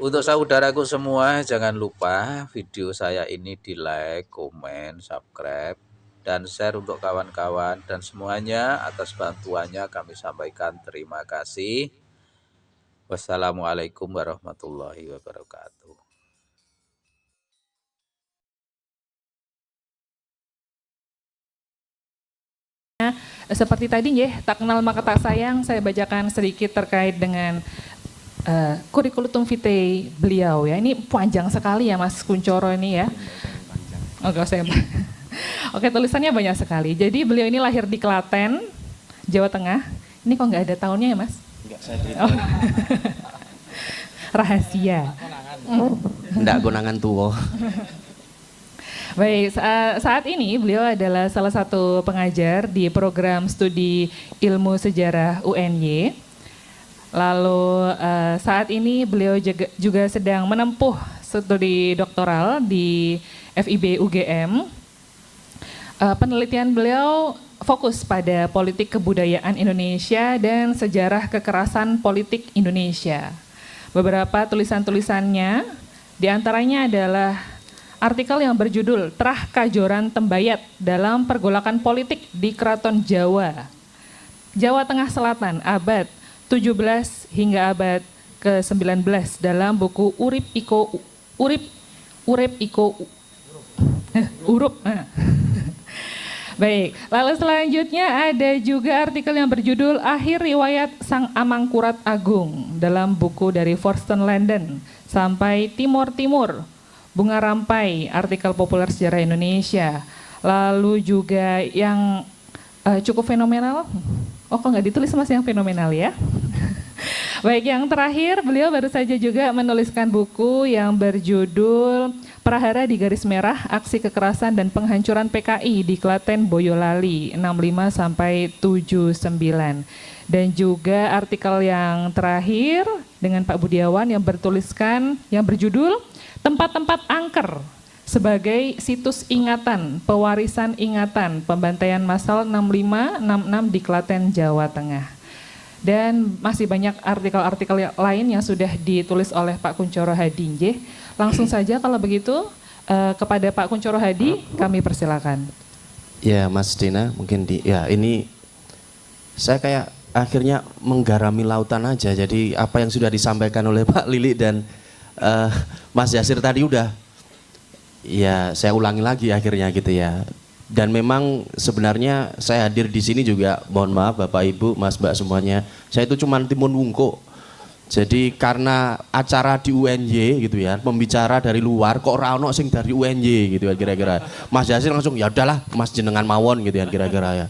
Untuk saudaraku semua, jangan lupa video saya ini di like, komen, subscribe, dan share untuk kawan-kawan. Dan semuanya atas bantuannya kami sampaikan terima kasih. Wassalamualaikum warahmatullahi wabarakatuh. Seperti tadi ya, tak kenal maka tak sayang, saya bacakan sedikit terkait dengan kurikulum vitae beliau ya. Ini panjang sekali ya Mas Kuncoro ini ya. Oke, Oke, tulisannya banyak sekali. Jadi beliau ini lahir di Klaten, Jawa Tengah. Ini kok nggak ada tahunnya ya Mas? Enggak, saya Oh. Rahasia. Enggak gonangan tua. Baik, saat ini beliau adalah salah satu pengajar di program studi ilmu sejarah UNY. Lalu saat ini beliau juga sedang menempuh studi doktoral di FIB UGM. Penelitian beliau fokus pada politik kebudayaan Indonesia dan sejarah kekerasan politik Indonesia. Beberapa tulisan-tulisannya diantaranya adalah artikel yang berjudul Trah Kajoran Tembayat dalam Pergolakan Politik di Keraton Jawa, Jawa Tengah Selatan abad 17 hingga abad ke-19 dalam buku Urip Iko Urup. Baik, lalu selanjutnya ada juga artikel yang berjudul Akhir Riwayat Sang Amangkurat Agung dalam buku dari Forsten London sampai Timur-Timur, Bunga Rampai, artikel populer sejarah Indonesia. Lalu juga yang cukup fenomenal, kok nggak ditulis Mas yang fenomenal ya? Baik, yang terakhir beliau baru saja juga menuliskan buku yang berjudul Prahara di Garis Merah, Aksi Kekerasan dan Penghancuran PKI di Klaten Boyolali 65 sampai 79. Dan juga artikel yang terakhir dengan Pak Budiawan yang berjudul Tempat-tempat Angker sebagai situs ingatan, pewarisan ingatan, pembantaian massal 65-66 di Klaten, Jawa Tengah. Dan masih banyak artikel-artikel lain yang sudah ditulis oleh Pak Kuncoro Hadi. Langsung saja kalau begitu kepada Pak Kuncoro Hadi kami persilakan. Ya Mas Dina, mungkin ini saya kayak akhirnya menggarami lautan aja. Jadi apa yang sudah disampaikan oleh Pak Lili dan Mas Yasir tadi udah, ya saya ulangi lagi akhirnya gitu ya. Dan memang sebenarnya saya hadir di sini juga, mohon maaf Bapak Ibu, Mas Mbak semuanya, saya itu cuma timun wungkuk. Jadi karena acara di UNY gitu ya, pembicara dari luar kok rano sing dari UNY gitu ya kira-kira. Mas Yasir langsung ya udahlah Mas jenengan mawon gitu ya kira-kira ya.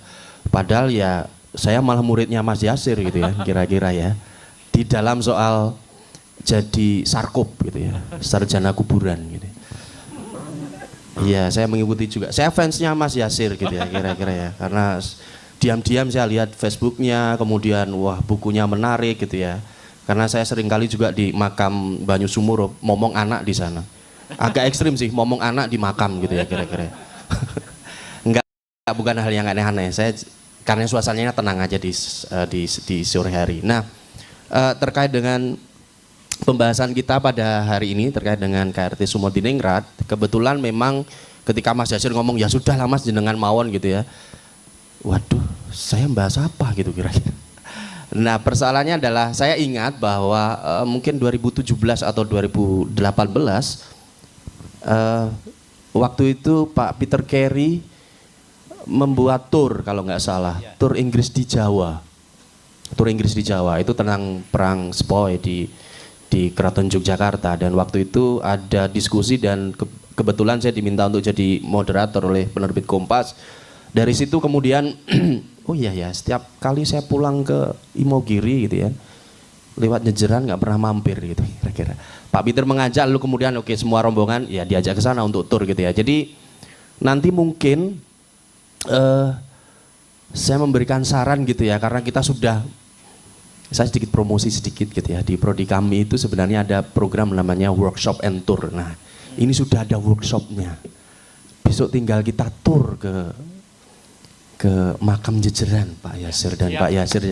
Padahal ya saya malah muridnya Mas Yasir gitu ya kira-kira ya. Di dalam soal jadi sarkop gitu ya, sarjana kuburan gitu. Iya, saya mengikuti juga. Saya fansnya Mas Yasir gitu ya kira-kira ya. Karena diam-diam saya lihat Facebooknya, kemudian wah bukunya menarik gitu ya. Karena saya sering kali juga di makam Banyu Sumur, momong anak di sana. Agak ekstrim sih, momong anak di makam gitu ya kira-kira. Enggak, bukan hal yang aneh-aneh. Saya karena suasananya tenang aja di sore hari. Nah, terkait dengan pembahasan kita pada hari ini terkait dengan KRT Sumodiningrat, kebetulan memang ketika Mas Yasir ngomong ya sudahlah Mas jenengan mawon gitu ya. Waduh, saya bahas apa gitu kira-kira. Nah persoalannya adalah saya ingat bahwa mungkin 2017 atau 2018 waktu itu Pak Peter Carey membuat tour kalau nggak salah, tour Inggris di Jawa. Tour Inggris di Jawa itu tentang perang Sepoy di Keraton Yogyakarta, dan waktu itu ada diskusi dan kebetulan saya diminta untuk jadi moderator oleh penerbit Kompas. Dari situ kemudian oh iya ya, setiap kali saya pulang ke Imogiri gitu ya, lewat Nyejeran nggak pernah mampir gitu kira-kira. Pak Peter mengajak, lalu kemudian oke semua rombongan ya diajak ke sana untuk tur gitu ya. Jadi nanti mungkin saya memberikan saran gitu ya, karena kita sudah, saya sedikit promosi sedikit gitu ya, di prodi kami itu sebenarnya ada program namanya workshop and tour. Nah ini sudah ada workshopnya, besok tinggal kita tur ke makam Jejeran Pak Yasir, dan Pak Yasir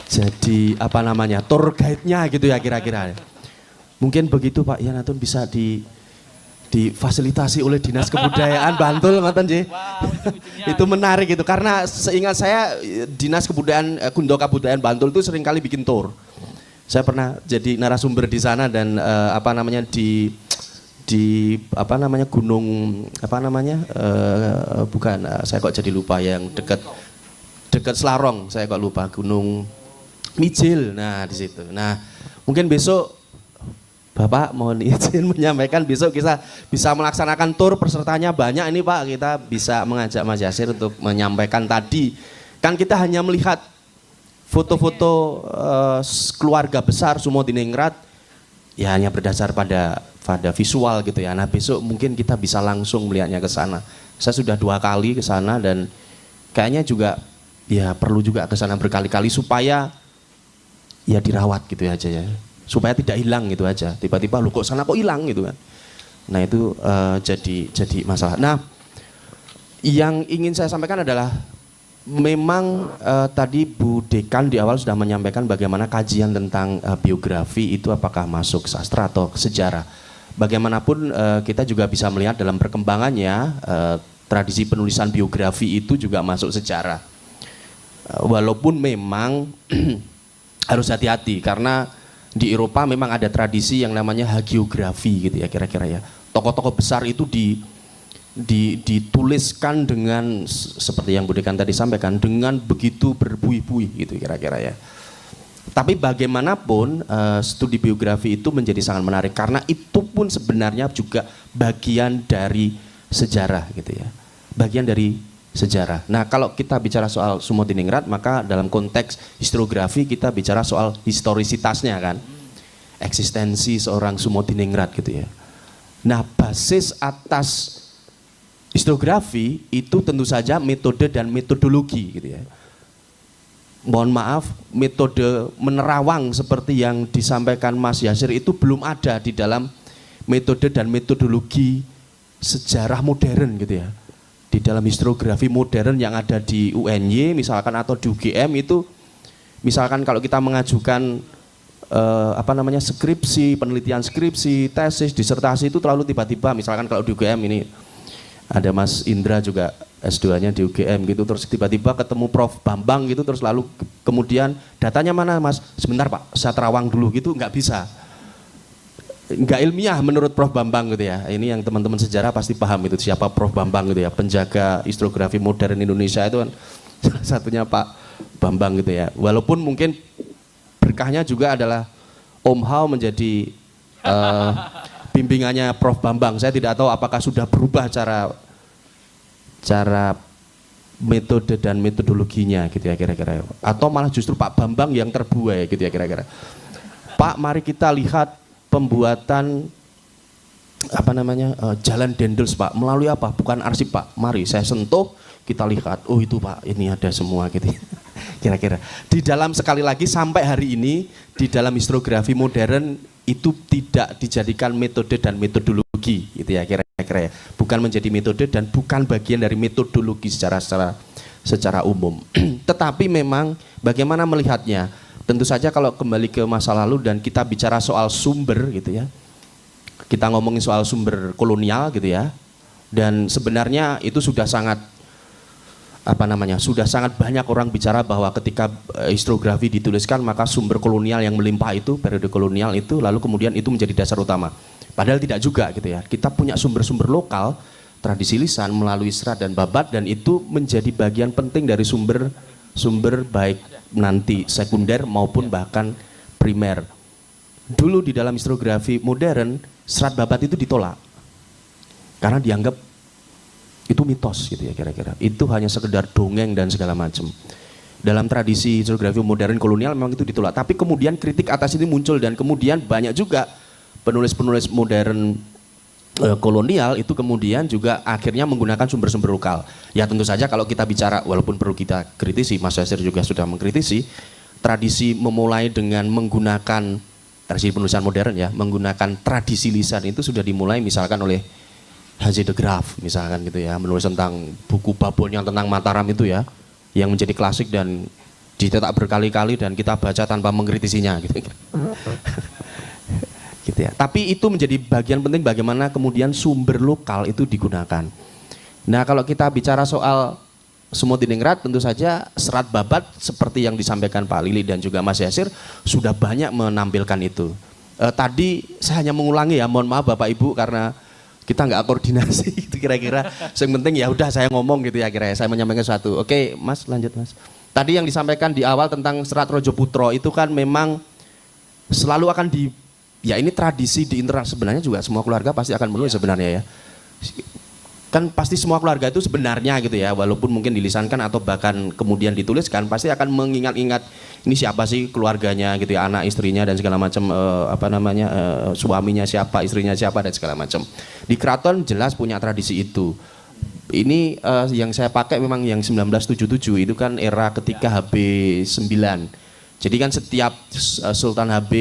jadi apa namanya tour guide-nya gitu ya kira-kira. Mungkin begitu Pak Yanatun bisa difasilitasi oleh Dinas Kebudayaan Bantul, ngoten nggih. Itu menarik itu karena seingat saya Dinas Kebudayaan Kundo Kabudayaan Bantul itu seringkali bikin tour. Saya pernah jadi narasumber di sana dan gunung saya kok jadi lupa yang dekat Selarong, saya kok lupa, Gunung Mijil. Nah, di situ. Nah, mungkin besok Bapak mohon izin menyampaikan besok kita bisa melaksanakan tur, pesertanya banyak ini Pak, kita bisa mengajak Mas Yasir untuk menyampaikan tadi. Kan kita hanya melihat foto-foto keluarga besar Sumo Diningrat ya hanya berdasar pada visual gitu ya. Nah, besok mungkin kita bisa langsung melihatnya ke sana. Saya sudah 2 kali ke sana dan kayaknya juga ya perlu juga ke sana berkali-kali supaya ya dirawat gitu aja ya. Supaya tidak hilang gitu aja. Tiba-tiba lu kok sana kok hilang gitu kan. Nah, itu jadi masalah. Nah, yang ingin saya sampaikan adalah memang tadi Bu Dekan di awal sudah menyampaikan bagaimana kajian tentang biografi itu apakah masuk sastra atau sejarah. Bagaimanapun kita juga bisa melihat dalam perkembangannya tradisi penulisan biografi itu juga masuk sejarah. Walaupun memang harus hati-hati karena di Eropa memang ada tradisi yang namanya hagiografi gitu ya kira-kira ya. Tokoh-tokoh besar itu dituliskan dengan seperti yang Bu Dekan tadi sampaikan dengan begitu berbuih-buih gitu kira-kira ya. Tapi bagaimanapun studi biografi itu menjadi sangat menarik karena itu pun sebenarnya juga bagian dari sejarah gitu ya. Bagian dari sejarah. Nah, kalau kita bicara soal Sumo Diningrat maka dalam konteks historiografi kita bicara soal historisitasnya kan. Eksistensi seorang Sumo Diningrat gitu ya. Nah, basis atas historiografi itu tentu saja metode dan metodologi gitu ya. Mohon maaf, metode menerawang seperti yang disampaikan Mas Yasir itu belum ada di dalam metode dan metodologi sejarah modern gitu ya. Di dalam historiografi modern yang ada di UNY misalkan atau di UGM itu misalkan kalau kita mengajukan skripsi, penelitian skripsi, tesis, disertasi itu terlalu tiba-tiba misalkan kalau di UGM ini ada Mas Indra juga S2-nya di UGM gitu terus tiba-tiba ketemu Prof Bambang gitu terus lalu kemudian datanya mana Mas? Sebentar Pak, saya terawang dulu gitu nggak bisa. Nggak ilmiah menurut Prof Bambang gitu ya. Ini yang teman-teman sejarah pasti paham itu siapa Prof Bambang gitu ya, penjaga historiografi modern Indonesia itu kan salah satunya Pak Bambang gitu ya. Walaupun mungkin berkahnya juga adalah Om Hao menjadi bimbingannya Prof Bambang. Saya tidak tahu apakah sudah berubah cara metode dan metodologinya gitu ya kira-kira. Atau malah justru Pak Bambang yang terbuai gitu ya kira-kira. Pak, mari kita lihat pembuatan jalan Dendels Pak melalui apa? Bukan arsip Pak. Mari saya sentuh, kita lihat. Oh itu Pak, ini ada semua gitu. Kira-kira. Di dalam sekali lagi sampai hari ini di dalam historiografi modern itu tidak dijadikan metode dan metodologi gitu ya kira-kira ya. Bukan menjadi metode dan bukan bagian dari metodologi secara umum. Tetapi memang bagaimana melihatnya? Tentu saja kalau kembali ke masa lalu dan kita bicara soal sumber gitu ya. Kita ngomongin soal sumber kolonial gitu ya. Dan sebenarnya itu sudah sangat banyak orang bicara bahwa ketika historiografi dituliskan maka sumber kolonial yang melimpah itu periode kolonial itu lalu kemudian itu menjadi dasar utama. Padahal tidak juga gitu ya. Kita punya sumber-sumber lokal, tradisi lisan melalui serat dan babat dan itu menjadi bagian penting dari sumber baik nanti sekunder maupun bahkan primer. Dulu di dalam historiografi modern serat babat itu ditolak karena dianggap itu mitos gitu ya kira-kira. Itu hanya sekedar dongeng dan segala macam. Dalam tradisi historiografi modern kolonial memang itu ditolak. Tapi kemudian kritik atas ini muncul dan kemudian banyak juga penulis-penulis modern kolonial itu kemudian juga akhirnya menggunakan sumber-sumber lokal. Ya tentu saja kalau kita bicara, walaupun perlu kita kritisi, Mas Yasir juga sudah mengkritisi, tradisi memulai dengan menggunakan tradisi penulisan modern ya, menggunakan tradisi lisan itu sudah dimulai misalkan oleh H.J. de Graaf misalkan gitu ya, menulis tentang buku Babon yang tentang Mataram itu ya, yang menjadi klasik dan dicetak berkali-kali dan kita baca tanpa mengkritisinya gitu. gitu ya. Tapi itu menjadi bagian penting bagaimana kemudian sumber lokal itu digunakan. Nah, kalau kita bicara soal Sumodiningrat, tentu saja Serat Babat seperti yang disampaikan Pak Lili dan juga Mas Yasir sudah banyak menampilkan itu. Tadi saya hanya mengulangi ya, mohon maaf Bapak Ibu karena kita nggak koordinasi itu kira-kira. Yang penting ya udah saya ngomong gitu ya, kira-kira saya menyampaikan sesuatu. Oke, Mas, lanjut Mas. Tadi yang disampaikan di awal tentang Serat Rojoputro itu kan memang selalu akan ya ini tradisi di internal, sebenarnya juga semua keluarga pasti akan menulis sebenarnya ya. Kan pasti semua keluarga itu sebenarnya gitu ya, walaupun mungkin dilisankan atau bahkan kemudian dituliskan, pasti akan mengingat-ingat ini siapa sih keluarganya gitu ya, anak istrinya dan segala macam, suaminya siapa, istrinya siapa dan segala macam. Di keraton jelas punya tradisi itu. Ini yang saya pakai memang yang 1977 itu kan era ketika HB9. Jadi kan setiap Sultan HB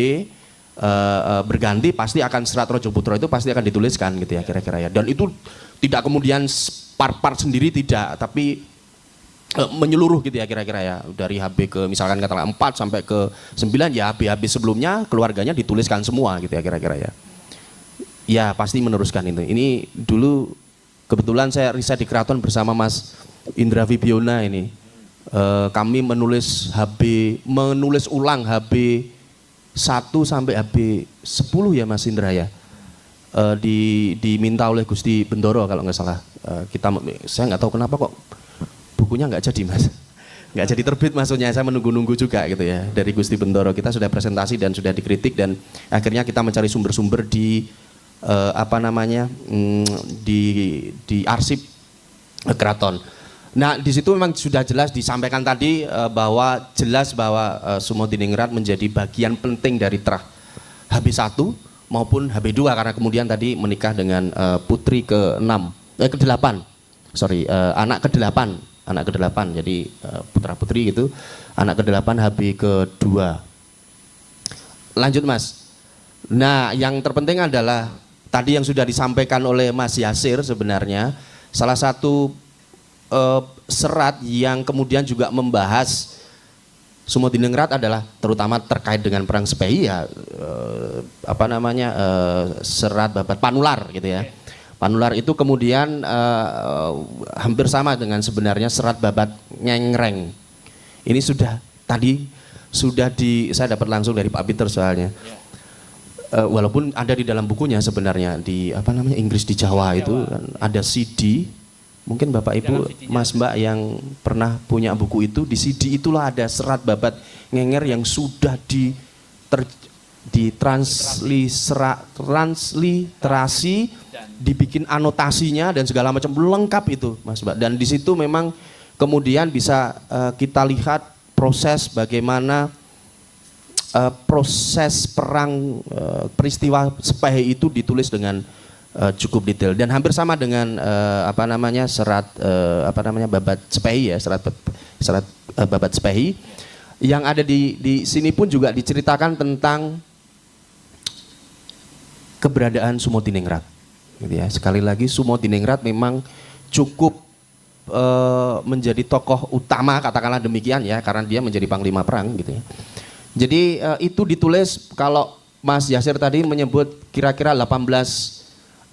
berganti pasti akan Serat Rojoputro itu pasti akan dituliskan gitu ya kira-kira ya. Dan itu tidak kemudian part-part sendiri tidak, tapi menyeluruh gitu ya kira-kira ya. Dari HB ke misalkan katakanlah 4 sampai ke 9 ya HB-HB sebelumnya keluarganya dituliskan semua gitu ya kira-kira ya. Ya pasti meneruskan itu. Ini dulu kebetulan saya riset di keraton bersama Mas Indra Vibiona ini. Kami menulis ulang HB 1 sampai HB 10 ya Mas Indra ya. Diminta oleh Gusti Bendoro kalau nggak salah. Saya nggak tahu kenapa kok bukunya nggak jadi Mas, nggak jadi terbit, maksudnya saya menunggu-nunggu juga gitu ya dari Gusti Bendoro. Kita sudah presentasi dan sudah dikritik dan akhirnya kita mencari sumber-sumber di di arsip keraton. Nah di situ memang sudah jelas disampaikan tadi bahwa Sumodiningrat menjadi bagian penting dari terah HB1 maupun HB2 karena kemudian tadi menikah dengan putri ke-8, anak ke-8, jadi putra putri gitu, anak ke-8 HB ke-2. Lanjut Mas. Nah yang terpenting adalah tadi yang sudah disampaikan oleh Mas Yasir, sebenarnya salah satu serat yang kemudian juga membahas Sumodiningrat adalah terutama terkait dengan perang Sepehi ya, Serat Babat Panular gitu ya. Panular itu kemudian hampir sama dengan sebenarnya Serat Babat Nyengreng. Ini saya dapat langsung dari Pak Peter soalnya. Walaupun ada di dalam bukunya sebenarnya di Inggris di Jawa itu kan ada CD. Mungkin Bapak Ibu, Mas Mbak yang pernah punya buku itu, di CD itulah ada Serat Babat Ngenger yang sudah ditransliterasi, dibikin anotasinya dan segala macam lengkap itu Mas Mbak. Dan di situ memang kemudian bisa kita lihat proses bagaimana proses perang peristiwa Sepehi itu ditulis dengan cukup detail dan hampir sama dengan serat Babat Sepehi ya, serat Babat Sepehi yang ada di sini pun juga diceritakan tentang keberadaan Sumodiningrat gitu ya. Sekali lagi Sumodiningrat memang cukup menjadi tokoh utama, katakanlah demikian ya, karena dia menjadi panglima perang gitu ya. Jadi itu ditulis, kalau Mas Yasir tadi menyebut kira-kira 1816,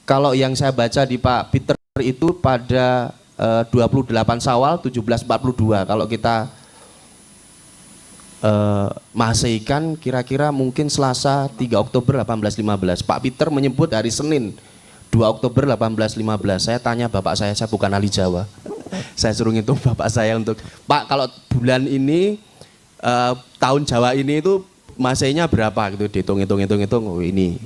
kalau yang saya baca di Pak Peter itu pada 28 Syawal 1742. Kalau kita Maseikan kira-kira mungkin Selasa 3 Oktober 1815. Pak Peter menyebut hari Senin 2 Oktober 1815. Saya tanya bapak saya bukan ahli Jawa. Saya suruh ngitung bapak saya untuk, Pak kalau bulan ini tahun Jawa ini itu Masainya berapa gitu, dihitung, oh ini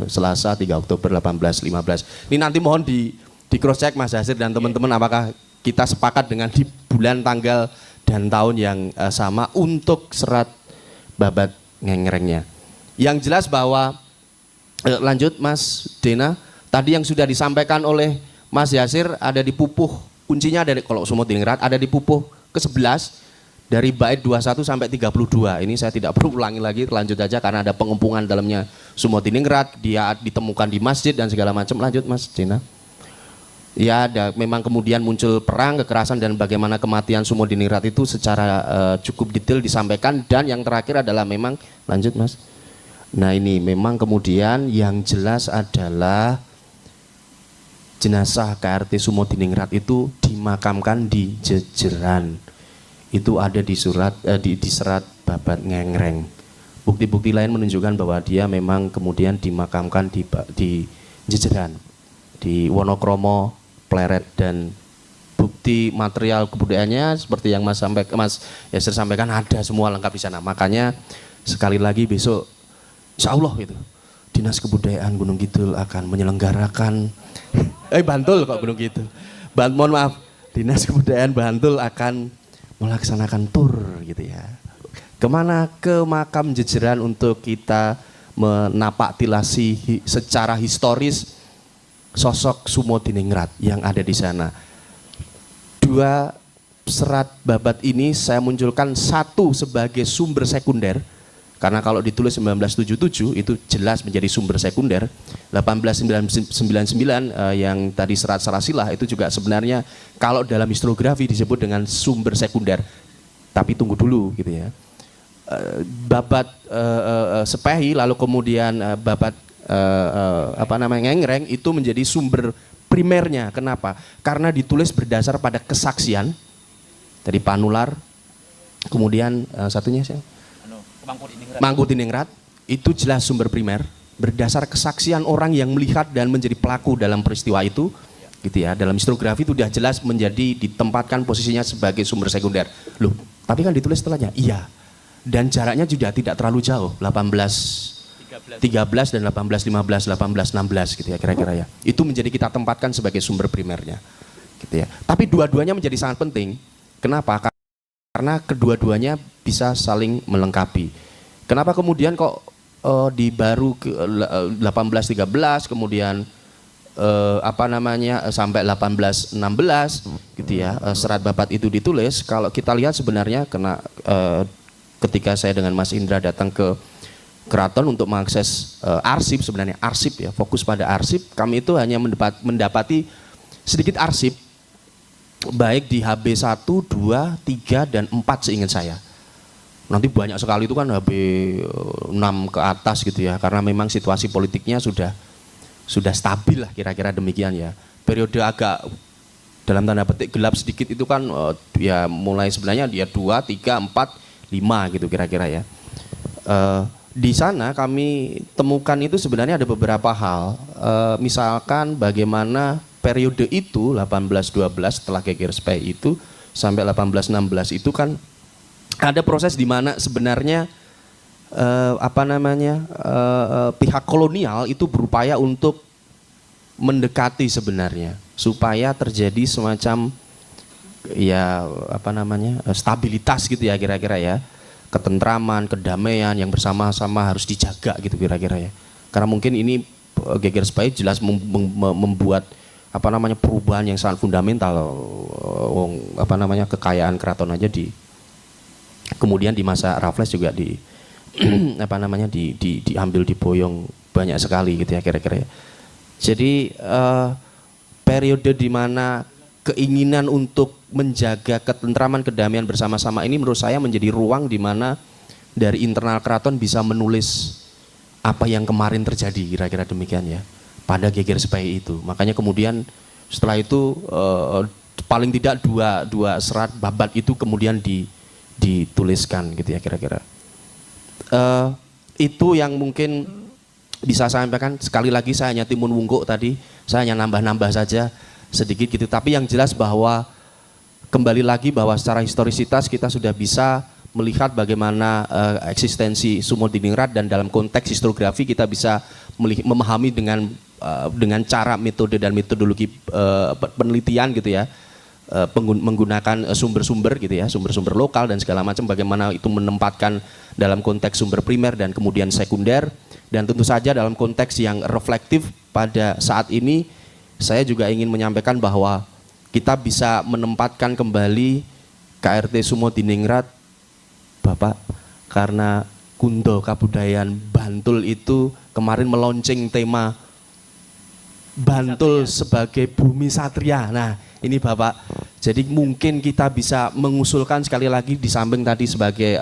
Selasa 3 Oktober 1815. Ini nanti mohon di cross check Mas Yasir dan teman-teman apakah kita sepakat dengan di bulan, tanggal dan tahun yang sama untuk Serat Babat Ngengrengnya. Yang jelas bahwa lanjut Mas Dena, tadi yang sudah disampaikan oleh Mas Yasir ada di pupuh, kuncinya dari kalau Sumodiningrat ada di pupuh ke-11 dari bait 21 sampai 32. Ini saya tidak perlu ulangi lagi, lanjut aja karena ada pengempungan dalamnya Sumodiningrat, dia ditemukan di masjid dan segala macam. Lanjut Mas Dena. Ya, memang kemudian muncul perang, kekerasan dan bagaimana kematian Sumodiningrat itu secara cukup detail disampaikan. Dan yang terakhir adalah memang, lanjut Mas, Nah ini memang kemudian yang jelas adalah jenazah KRT Sumodiningrat itu dimakamkan di Jejeran. Itu ada di di Serat Babat Ngengreng. Bukti-bukti lain menunjukkan bahwa dia memang kemudian dimakamkan di Jejeran, di Wonokromo, Pleret, dan bukti material kebudayaannya seperti yang Mas Yasir sampaikan ada semua lengkap di sana. Makanya sekali lagi besok insya Allah gitu Dinas Kebudayaan Gunung Kidul akan menyelenggarakan Bantul kok Gunung Kidul. Mohon maaf, Dinas Kebudayaan Bantul akan melaksanakan tur gitu ya. Kemana? Ke makam Jejeran untuk kita menapak tilasi secara historis sosok Sumodiningrat yang ada di sana. Dua serat babat ini saya munculkan satu sebagai sumber sekunder. Karena kalau ditulis 1977 itu jelas menjadi sumber sekunder. 1899 yang tadi serat Sarasilah itu juga sebenarnya kalau dalam historiografi disebut dengan sumber sekunder. Tapi tunggu dulu gitu ya. Babat Sepehi lalu kemudian babat Ngengreng itu menjadi sumber primernya. Kenapa? Karena ditulis berdasar pada kesaksian dari Panular. Kemudian satunya siapa? Mangkutiningrat itu jelas sumber primer berdasar kesaksian orang yang melihat dan menjadi pelaku dalam peristiwa itu, gitu ya. Dalam historiografi itu sudah jelas menjadi ditempatkan posisinya sebagai sumber sekunder. Loh, tapi kan ditulis setelahnya. Iya. Dan jaraknya juga tidak terlalu jauh, 1813 dan 1815, 1816 gitu ya kira-kira ya. Itu menjadi kita tempatkan sebagai sumber primernya, gitu ya. Tapi dua-duanya menjadi sangat penting. Kenapa? Karena kedua-duanya bisa saling melengkapi. Kenapa kemudian kok di baru 1813 kemudian sampai 1816 gitu ya serat babat itu ditulis. Kalau kita lihat sebenarnya ketika saya dengan Mas Indra datang ke keraton untuk mengakses arsip, sebenarnya arsip ya, fokus pada arsip, kami itu hanya mendapati sedikit arsip baik di HB 1, 2, 3, dan 4 seingat saya. Nanti banyak sekali itu kan HB 6 ke atas gitu ya, karena memang situasi politiknya sudah stabil lah kira-kira demikian ya. Periode agak dalam tanda petik gelap sedikit itu kan ya mulai sebenarnya dia 2, 3, 4, 5 gitu kira-kira ya. Di sana kami temukan itu sebenarnya ada beberapa hal, misalkan bagaimana periode itu 1812 setelah Geger Spey itu sampai 1816 itu kan ada proses di mana sebenarnya pihak kolonial itu berupaya untuk mendekati sebenarnya supaya terjadi semacam ya stabilitas gitu ya kira-kira ya, ketentraman, kedamaian yang bersama-sama harus dijaga gitu kira-kira ya. Karena mungkin ini Geger Spey jelas membuat perubahan yang sangat fundamental, kekayaan keraton aja kemudian di masa Raffles juga diambil diboyong banyak sekali gitu ya kira-kira ya. Jadi periode di mana keinginan untuk menjaga ketentraman kedamaian bersama-sama ini menurut saya menjadi ruang di mana dari internal keraton bisa menulis apa yang kemarin terjadi kira-kira demikian ya pada Geger Spey itu. Makanya kemudian setelah itu paling tidak dua serat babat itu kemudian dituliskan gitu ya kira-kira. Itu yang mungkin bisa saya sampaikan. Sekali lagi saya hanya timun wungkuk tadi, saya hanya nambah-nambah saja sedikit gitu. Tapi yang jelas bahwa kembali lagi bahwa secara historisitas kita sudah bisa melihat bagaimana eksistensi Sumodiningrat, dan dalam konteks historiografi kita bisa memahami dengan cara metode dan metodologi penelitian gitu ya, menggunakan sumber-sumber gitu ya, sumber-sumber lokal dan segala macam, bagaimana itu menempatkan dalam konteks sumber primer dan kemudian sekunder. Dan tentu saja dalam konteks yang reflektif pada saat ini saya juga ingin menyampaikan bahwa kita bisa menempatkan kembali KRT Sumodiningrat Bapak, karena Kundo Kabudayaan Bantul itu kemarin meluncing tema Bantul sebagai bumi satria. Nah ini Bapak, jadi mungkin kita bisa mengusulkan sekali lagi di samping tadi sebagai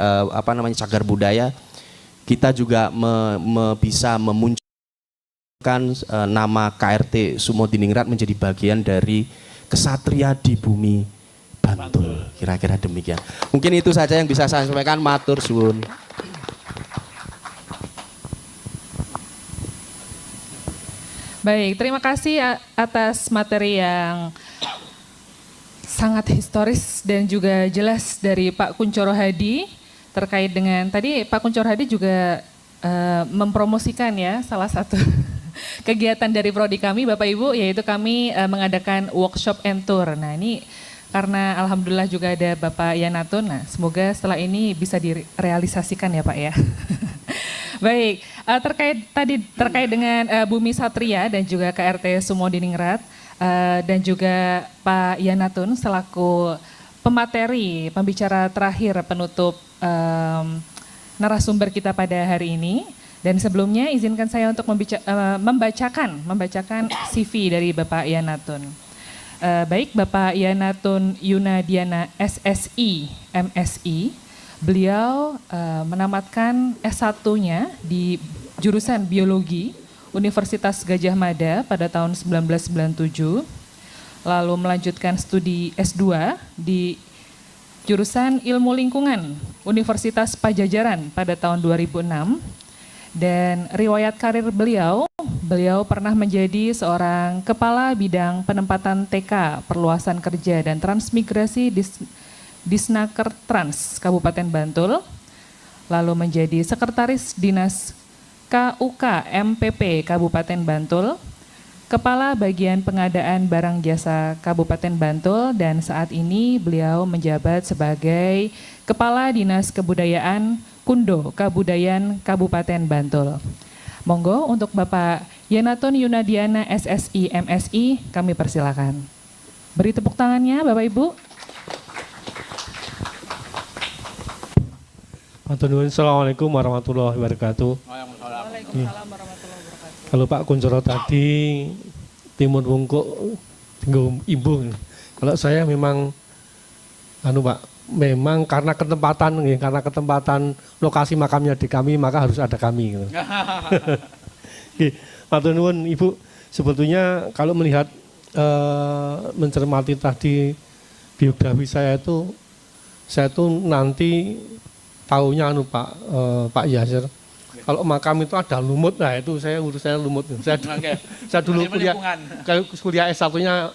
cagar budaya, kita juga bisa memunculkan nama KRT Sumodiningrat menjadi bagian dari kesatria di bumi Bantul. Kira-kira demikian. Mungkin itu saja yang bisa saya sampaikan. Matur suwun. Baik, terima kasih atas materi yang sangat historis dan juga jelas dari Pak Kunchoro Hadi terkait dengan tadi Pak Kunchoro Hadi juga mempromosikan ya salah satu kegiatan dari prodi kami Bapak Ibu, yaitu kami mengadakan workshop and tour. Nah ini karena alhamdulillah juga ada Bapak Yanatun, nah semoga setelah ini bisa direalisasikan ya Pak ya. Baik, terkait dengan Bumi Satria dan juga KRT Sumodiningrat dan juga Pak Yanatun selaku pemateri, pembicara terakhir penutup narasumber kita pada hari ini. Dan sebelumnya izinkan saya untuk membacakan CV dari Bapak Yanatun. Baik, Bapak Yanatun Yunadiana SSI, MSI. Beliau menamatkan S1-nya di jurusan Biologi Universitas Gadjah Mada pada tahun 1997, lalu melanjutkan studi S2 di jurusan Ilmu Lingkungan Universitas Pajajaran pada tahun 2006, dan riwayat karir beliau pernah menjadi seorang Kepala Bidang Penempatan TK, Perluasan Kerja dan Transmigrasi Disnaker Trans Kabupaten Bantul, lalu menjadi Sekretaris Dinas KUK MPP Kabupaten Bantul, Kepala Bagian Pengadaan Barang Jasa Kabupaten Bantul, dan saat ini beliau menjabat sebagai Kepala Dinas Kebudayaan Kundo Kabudayan Kabupaten Bantul. Monggo untuk Bapak Yanatun Yunadiana SSI MSI kami persilakan. Beri tepuk tangannya Bapak Ibu. Assalamualaikum warahmatullahi wabarakatuh. Waalaikumsalam warahmatullahi wabarakatuh. Kalau Pak Kunchoro tadi Timur Wungkuk Ibu. Kalau saya memang Pak, memang karena ketempatan lokasi makamnya di kami, maka harus ada kami gitu. Matur nuwun Ibu, sebetulnya kalau melihat mencermati tadi biografi saya tuh nanti tahunya Pak Yasir, kalau makam itu ada lumut, nah itu saya lumut. Saya dulu kuliah S1-nya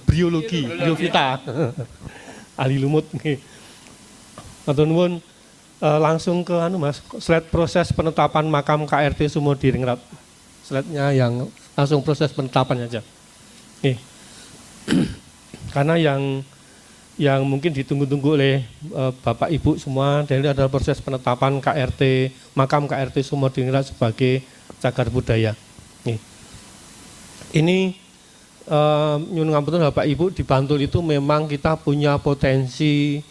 biologi, biovita, ahli lumut. Matur nuwun, langsung ke Mas, slide proses penetapan makam KRT Sumodiningrat. Slide-nya yang langsung proses penetapan aja. Karena yang mungkin ditunggu-tunggu oleh Bapak Ibu semua, dan ini adalah proses penetapan makam KRT Sumodiningrat sebagai cagar budaya. Ini nyuwun ngapunten Bapak Ibu, di Bantul itu memang kita punya potensi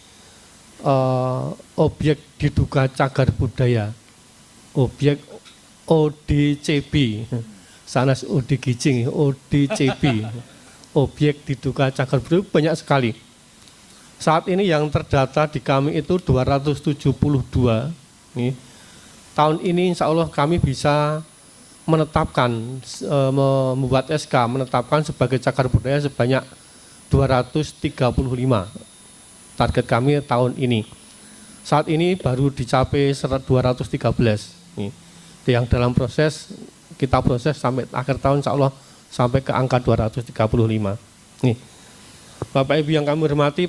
objek diduga cagar budaya, objek ODCB, sanes ODGijing, ODCB, objek diduga cagar budaya banyak sekali. Saat ini yang terdata di kami itu 272. Tahun ini insya Allah kami bisa menetapkan, membuat SK, menetapkan sebagai cagar budaya sebanyak 235. Target kami tahun ini. Saat ini baru dicapai 213. Yang dalam proses, kita proses sampai akhir tahun insya Allah sampai ke angka 235. Bapak Ibu yang kami hormati,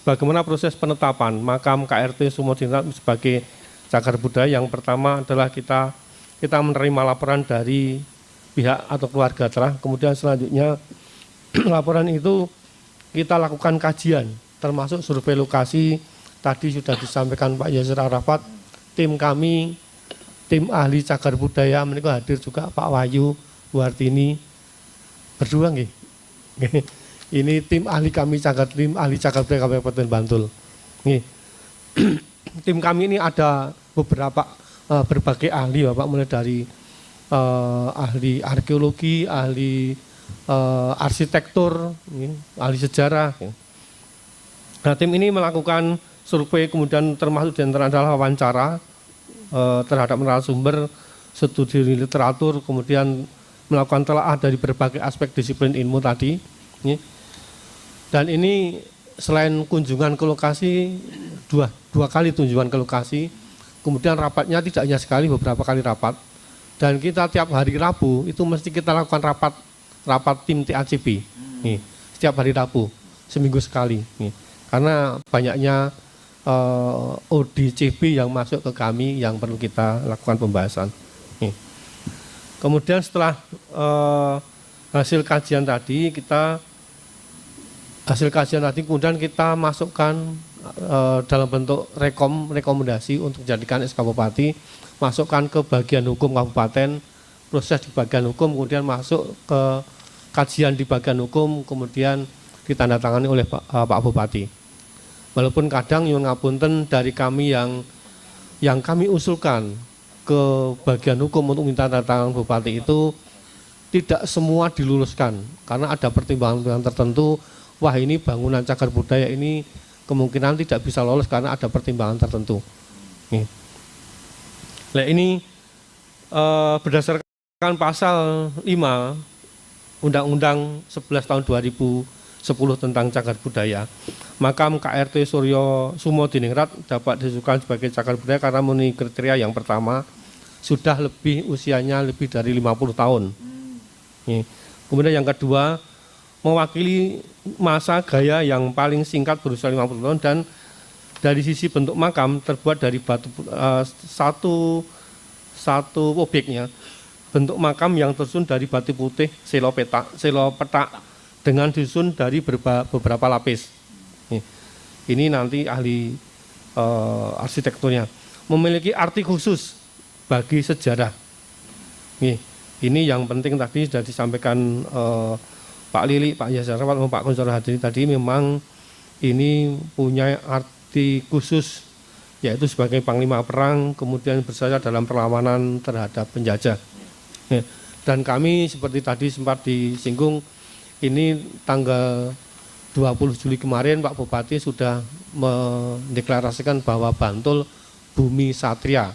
bagaimana proses penetapan makam KRT Sumodiningrat sebagai cagar budaya. Yang pertama adalah kita menerima laporan dari pihak atau keluarga telah, kemudian selanjutnya laporan itu kita lakukan kajian, termasuk survei lokasi. Tadi sudah disampaikan Pak Yasir Arafat, tim kami, tim ahli cagar budaya, mereka hadir juga Pak Wahyu Wartini, berdua nggih. Ini tim ahli cagar budaya Kabupaten Bantul. Tim kami ini ada berbagai ahli, Bapak, mulai dari ahli arkeologi, ahli arsitektur, ahli sejarah. Nah, tim ini melakukan survei, kemudian termasuk di antara adalah wawancara terhadap narasumber, studi literatur, kemudian melakukan telaah dari berbagai aspek disiplin ilmu tadi. Dan ini selain kunjungan ke lokasi, dua kali kunjungan ke lokasi, kemudian rapatnya tidak hanya sekali, beberapa kali rapat. Dan kita tiap hari Rabu itu mesti kita lakukan rapat tim TACB. Setiap hari Rabu, seminggu sekali. Karena banyaknya ODCB yang masuk ke kami yang perlu kita lakukan pembahasan. Kemudian setelah hasil kajian tadi kemudian kita masukkan dalam bentuk rekomendasi untuk dijadikan SK Bupati, masukkan ke bagian hukum kabupaten, proses di bagian hukum, kemudian masuk ke kajian di bagian hukum, kemudian ditandatangani oleh Pak Bupati. Walaupun kadang nyuwun ngapunten dari kami yang kami usulkan ke bagian hukum untuk minta tanda tangan Bupati itu tidak semua diluluskan karena ada pertimbangan tertentu. Wah, ini bangunan cagar budaya ini kemungkinan tidak bisa lolos karena ada pertimbangan tertentu. Nah, ini berdasarkan pasal 5 Undang-Undang 11 tahun 2010 tentang cagar budaya, makam KRT Suryo Sumo Diningrat dapat disukan sebagai cagar budaya karena memenuhi kriteria yang pertama, sudah usianya lebih dari 50 tahun. Kemudian yang kedua, mewakili masa gaya yang paling singkat berusia 50 tahun, dan dari sisi bentuk makam terbuat dari batu satu objeknya, bentuk makam yang tersusun dari batu putih selo petak dengan disusun dari beberapa lapis. Ini nanti ahli arsitekturnya. Memiliki arti khusus bagi sejarah. Ini yang penting tadi sudah disampaikan Pak Lili, Pak Yasarwat, Pak Konsol Hadiri tadi, memang ini punya arti khusus, yaitu sebagai panglima perang, kemudian berjasa dalam perlawanan terhadap penjajah. Dan kami seperti tadi sempat disinggung, ini tanggal 20 Juli kemarin Pak Bupati sudah mendeklarasikan bahwa Bantul bumi satria.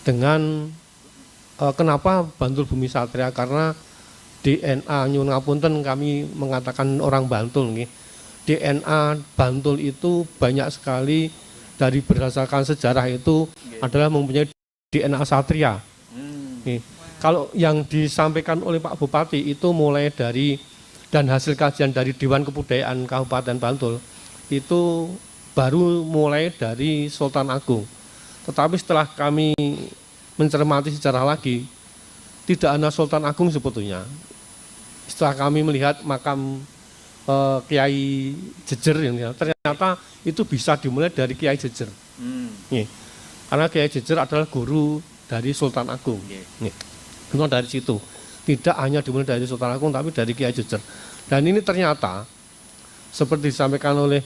Dengan kenapa Bantul bumi satria? Karena DNA nyuwun ngapunten kami mengatakan orang Bantul. DNA Bantul itu banyak sekali dari berdasarkan sejarah itu adalah mempunyai DNA satria. Kalau yang disampaikan oleh Pak Bupati itu mulai dari dan hasil kajian dari Dewan Kebudayaan Kabupaten Bantul itu baru mulai dari Sultan Agung. Tetapi setelah kami mencermati sejarah lagi, tidak hanya Sultan Agung sebetulnya. Setelah kami melihat makam Kiai Jejer, ternyata itu bisa dimulai dari Kiai Jejer. Karena Kiai Jejer adalah guru dari Sultan Agung. Itu dari situ. Tidak hanya dimulai dari Sultan Agung, tapi dari Kiai Jejer. Dan ini ternyata seperti disampaikan oleh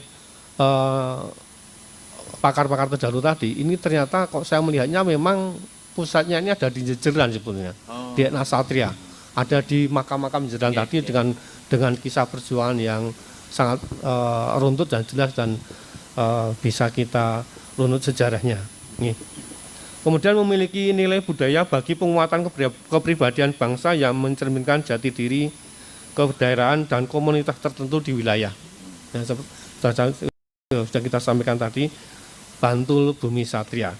pakar-pakar terdahulu tadi, ini ternyata kok saya melihatnya memang pusatnya ini ada di Jejeran sebetulnya, di DNA Satria. Ada di makam-makam Jejeran tadi dengan kisah perjuangan yang sangat runtut dan jelas dan bisa kita runut sejarahnya. Kemudian memiliki nilai budaya bagi penguatan kepribadian bangsa yang mencerminkan jati diri, kedaerahan dan komunitas tertentu di wilayah. Sudah kita sampaikan tadi, Bantul bumi satria.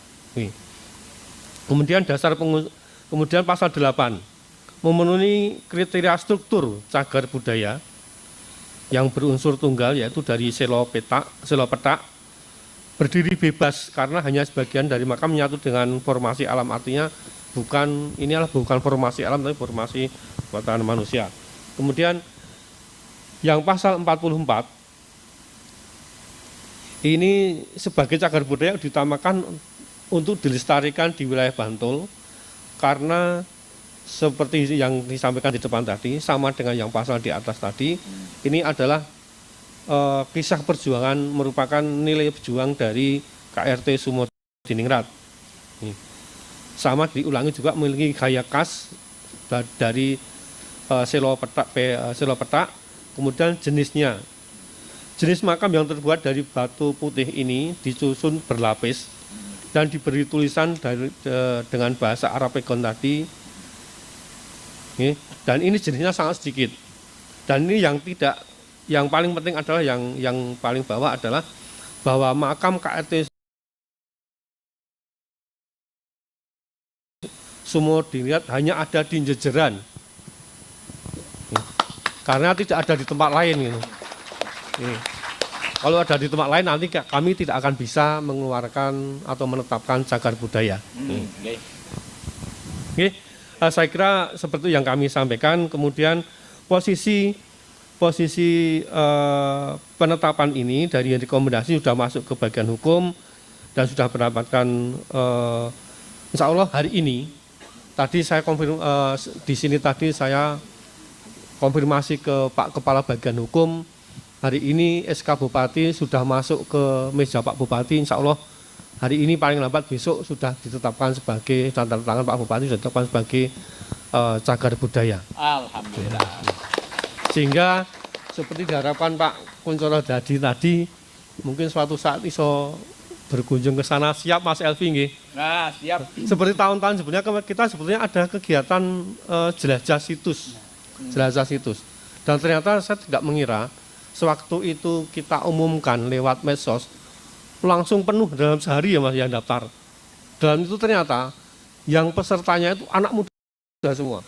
Kemudian kemudian pasal 8 memenuhi kriteria struktur cagar budaya yang berunsur tunggal, yaitu dari selo petak, berdiri bebas karena hanya sebagian dari makam menyatu dengan formasi alam, artinya bukan formasi alam tapi formasi buatan manusia. Kemudian yang pasal 44 ini sebagai cagar budaya diutamakan untuk dilestarikan di wilayah Bantul karena seperti yang disampaikan di depan tadi, sama dengan yang pasal di atas tadi, ini adalah kisah perjuangan, merupakan nilai berjuang dari KRT Sumo Diningrat. Sama diulangi juga memiliki gaya khas dari selo petak, kemudian jenisnya. Jenis makam yang terbuat dari batu putih ini disusun berlapis dan diberi tulisan dengan bahasa Arab Pegon tadi. Dan ini jenisnya sangat sedikit. Dan ini yang paling penting adalah yang paling bawah adalah bahwa makam KRT Sumodingrat hanya ada di Jejeran, karena tidak ada di tempat lain gitu. Kalau ada di tempat lain nanti kami tidak akan bisa mengeluarkan atau menetapkan cagar budaya. Saya kira seperti yang kami sampaikan. Kemudian posisi penetapan ini dari rekomendasi sudah masuk ke bagian hukum dan sudah mendapatkan insya Allah hari ini. Tadi saya di sini tadi saya konfirmasi ke Pak Kepala Bagian Hukum, hari ini SK Bupati sudah masuk ke meja Pak Bupati, insya Allah hari ini paling lambat besok sudah ditetapkan sebagai, dan tanda tangan Pak Bupati sudah ditetapkan sebagai cagar budaya. Alhamdulillah. Sehingga seperti diharapkan Pak Kuncoro Dadi tadi, mungkin suatu saat iso berkunjung ke sana. Siap Mas Elvi nggih? Nah, siap. Seperti tahun-tahun sebelumnya kita sebetulnya ada kegiatan jelajah situs. Dan ternyata saya tidak mengira sewaktu itu kita umumkan lewat medsos langsung penuh dalam sehari ya Mas yang daftar. Dan itu ternyata yang pesertanya itu anak muda semua.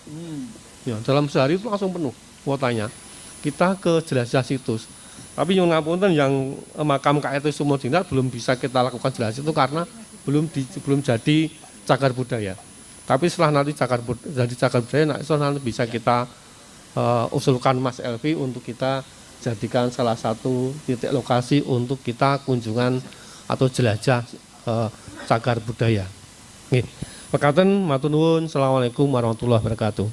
Ya, dalam sehari itu langsung penuh kuotanya. Kita ke jelajah situs. Tapi yang ngapunten yang makam KRT Sumodingrat belum bisa kita lakukan jelajah itu karena belum jadi cagar budaya. Tapi setelah nanti jadi cagar budaya, nanti bisa kita usulkan Mas Elvi untuk kita jadikan salah satu titik lokasi untuk kita kunjungan atau jelajah cagar budaya. Nggih. Mekaten matur nuwun. Assalamualaikum warahmatullahi wabarakatuh.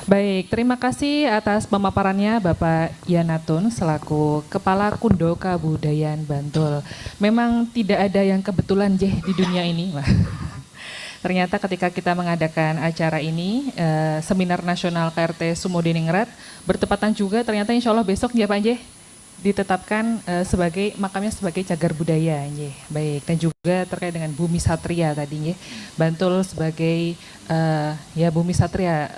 Baik, terima kasih atas pemaparannya Bapak Yanatun selaku Kepala Kundo Kabudayaan Bantul. Memang tidak ada yang kebetulan di dunia ini. Ternyata ketika kita mengadakan acara ini, Seminar Nasional KRT Sumodingrat, bertepatan juga ternyata insya Allah besok ya Pak Jeh, ditetapkan makamnya sebagai cagar budaya. Baik, dan juga terkait dengan Bumi Satria tadi, Bantul sebagai Bumi Satria,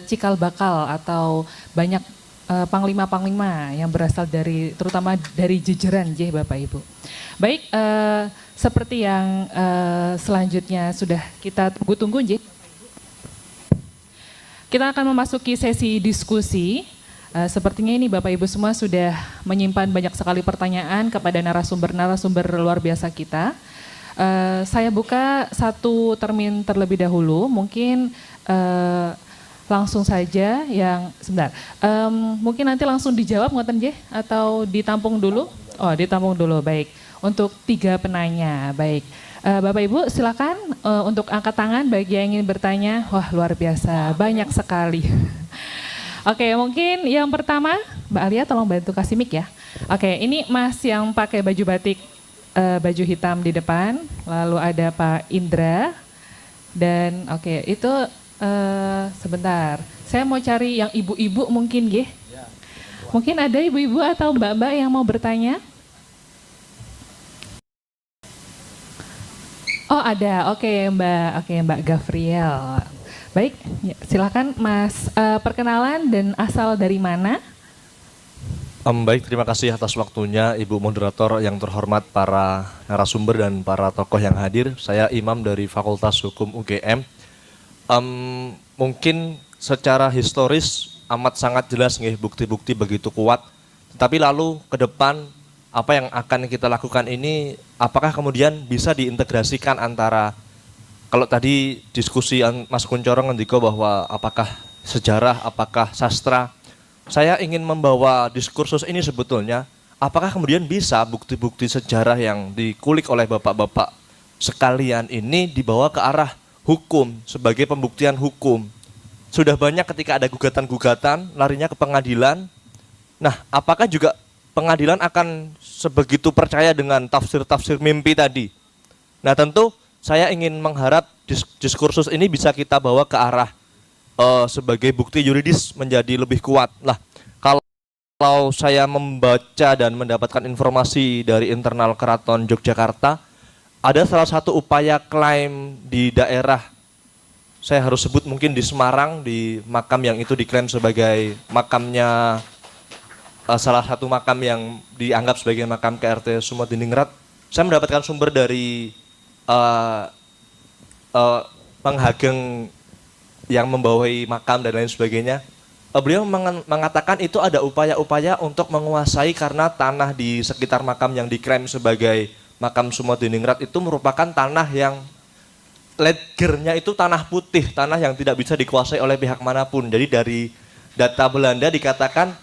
cikal bakal atau banyak panglima-panglima yang berasal terutama dari jejeran Bapak Ibu. Baik, seperti yang selanjutnya sudah kita tunggu-tunggu kita akan memasuki sesi diskusi. Sepertinya ini Bapak Ibu semua sudah menyimpan banyak sekali pertanyaan kepada narasumber-narasumber luar biasa kita. Saya buka satu termin terlebih dahulu, mungkin langsung saja yang sebentar. Mungkin nanti langsung dijawab ngoten atau ditampung dulu? Oh, ditampung dulu. Baik. Untuk 3 penanya. Baik. Bapak Ibu silakan untuk angkat tangan bagi yang ingin bertanya. Wah, luar biasa. Banyak sekali. Oke, mungkin yang pertama Mbak Alia tolong bantu kasih mic ya. Oke, ini Mas yang pakai baju batik baju hitam di depan, lalu ada Pak Indra dan itu sebentar, saya mau cari yang ibu-ibu mungkin Mungkin ada ibu-ibu atau mbak-mbak yang mau bertanya? Oh ada, oke Mbak Gavriel. Baik, silakan Mas, perkenalan dan asal dari mana? Baik, terima kasih atas waktunya Ibu Moderator yang terhormat, para narasumber dan para tokoh yang hadir. Saya Imam dari Fakultas Hukum UGM. Mungkin secara historis amat sangat jelas bukti-bukti begitu kuat. Tetapi lalu ke depan apa yang akan kita lakukan ini, apakah kemudian bisa diintegrasikan antara, kalau tadi diskusi Mas Kuncoro ngendiko bahwa apakah sejarah, apakah sastra, saya ingin membawa diskursus ini sebetulnya, apakah kemudian bisa bukti-bukti sejarah yang dikulik oleh bapak-bapak sekalian ini dibawa ke arah hukum sebagai pembuktian hukum. Sudah banyak ketika ada gugatan-gugatan larinya ke pengadilan. Nah, apakah juga pengadilan akan sebegitu percaya dengan tafsir-tafsir mimpi tadi? Nah, tentu saya ingin mengharap diskursus ini bisa kita bawa ke arah sebagai bukti yuridis menjadi lebih kuat. Lah, kalau saya membaca dan mendapatkan informasi dari internal Keraton Yogyakarta, ada salah satu upaya klaim di daerah, saya harus sebut mungkin di Semarang, di makam yang itu diklaim sebagai makamnya, salah satu makam yang dianggap sebagai makam KRT Sumodiningrat. Saya mendapatkan sumber dari penghageng yang membawahi makam dan lain sebagainya. Beliau mengatakan itu ada upaya-upaya untuk menguasai karena tanah di sekitar makam yang diklaim sebagai makam Sumodiningrat itu merupakan tanah yang legernya itu tanah putih, tanah yang tidak bisa dikuasai oleh pihak manapun. Jadi dari data Belanda dikatakan,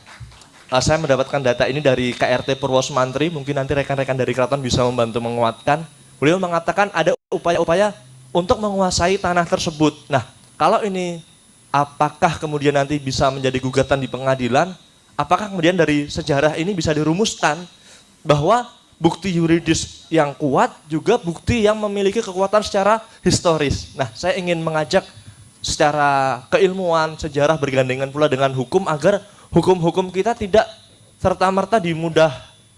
saya mendapatkan data ini dari KRT Purwosmantri, mungkin nanti rekan-rekan dari keraton bisa membantu menguatkan. Beliau mengatakan ada upaya-upaya untuk menguasai tanah tersebut. Nah, kalau ini apakah kemudian nanti bisa menjadi gugatan di pengadilan? Apakah kemudian dari sejarah ini bisa dirumuskan bahwa bukti yuridis yang kuat juga bukti yang memiliki kekuatan secara historis? Nah, saya ingin mengajak secara keilmuan sejarah bergandengan pula dengan hukum agar hukum-hukum kita tidak serta-merta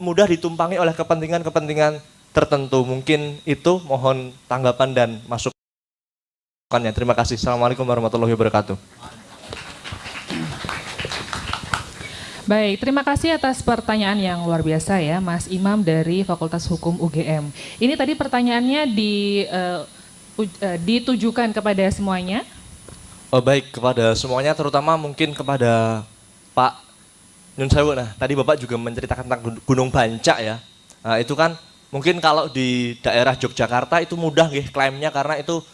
mudah ditumpangi oleh kepentingan-kepentingan tertentu. Mungkin itu, mohon tanggapan dan masukan. Terima kasih. Assalamualaikum warahmatullahi wabarakatuh. Baik, terima kasih atas pertanyaan yang luar biasa ya, Mas Imam dari Fakultas Hukum UGM. Ini tadi pertanyaannya ditujukan kepada semuanya? Oh, baik, kepada semuanya, terutama mungkin kepada Pak Nyun Sewu. Nah, tadi Bapak juga menceritakan tentang Gunung Banca ya. Nah, itu kan mungkin kalau di daerah Yogyakarta itu mudah nggih klaimnya karena itu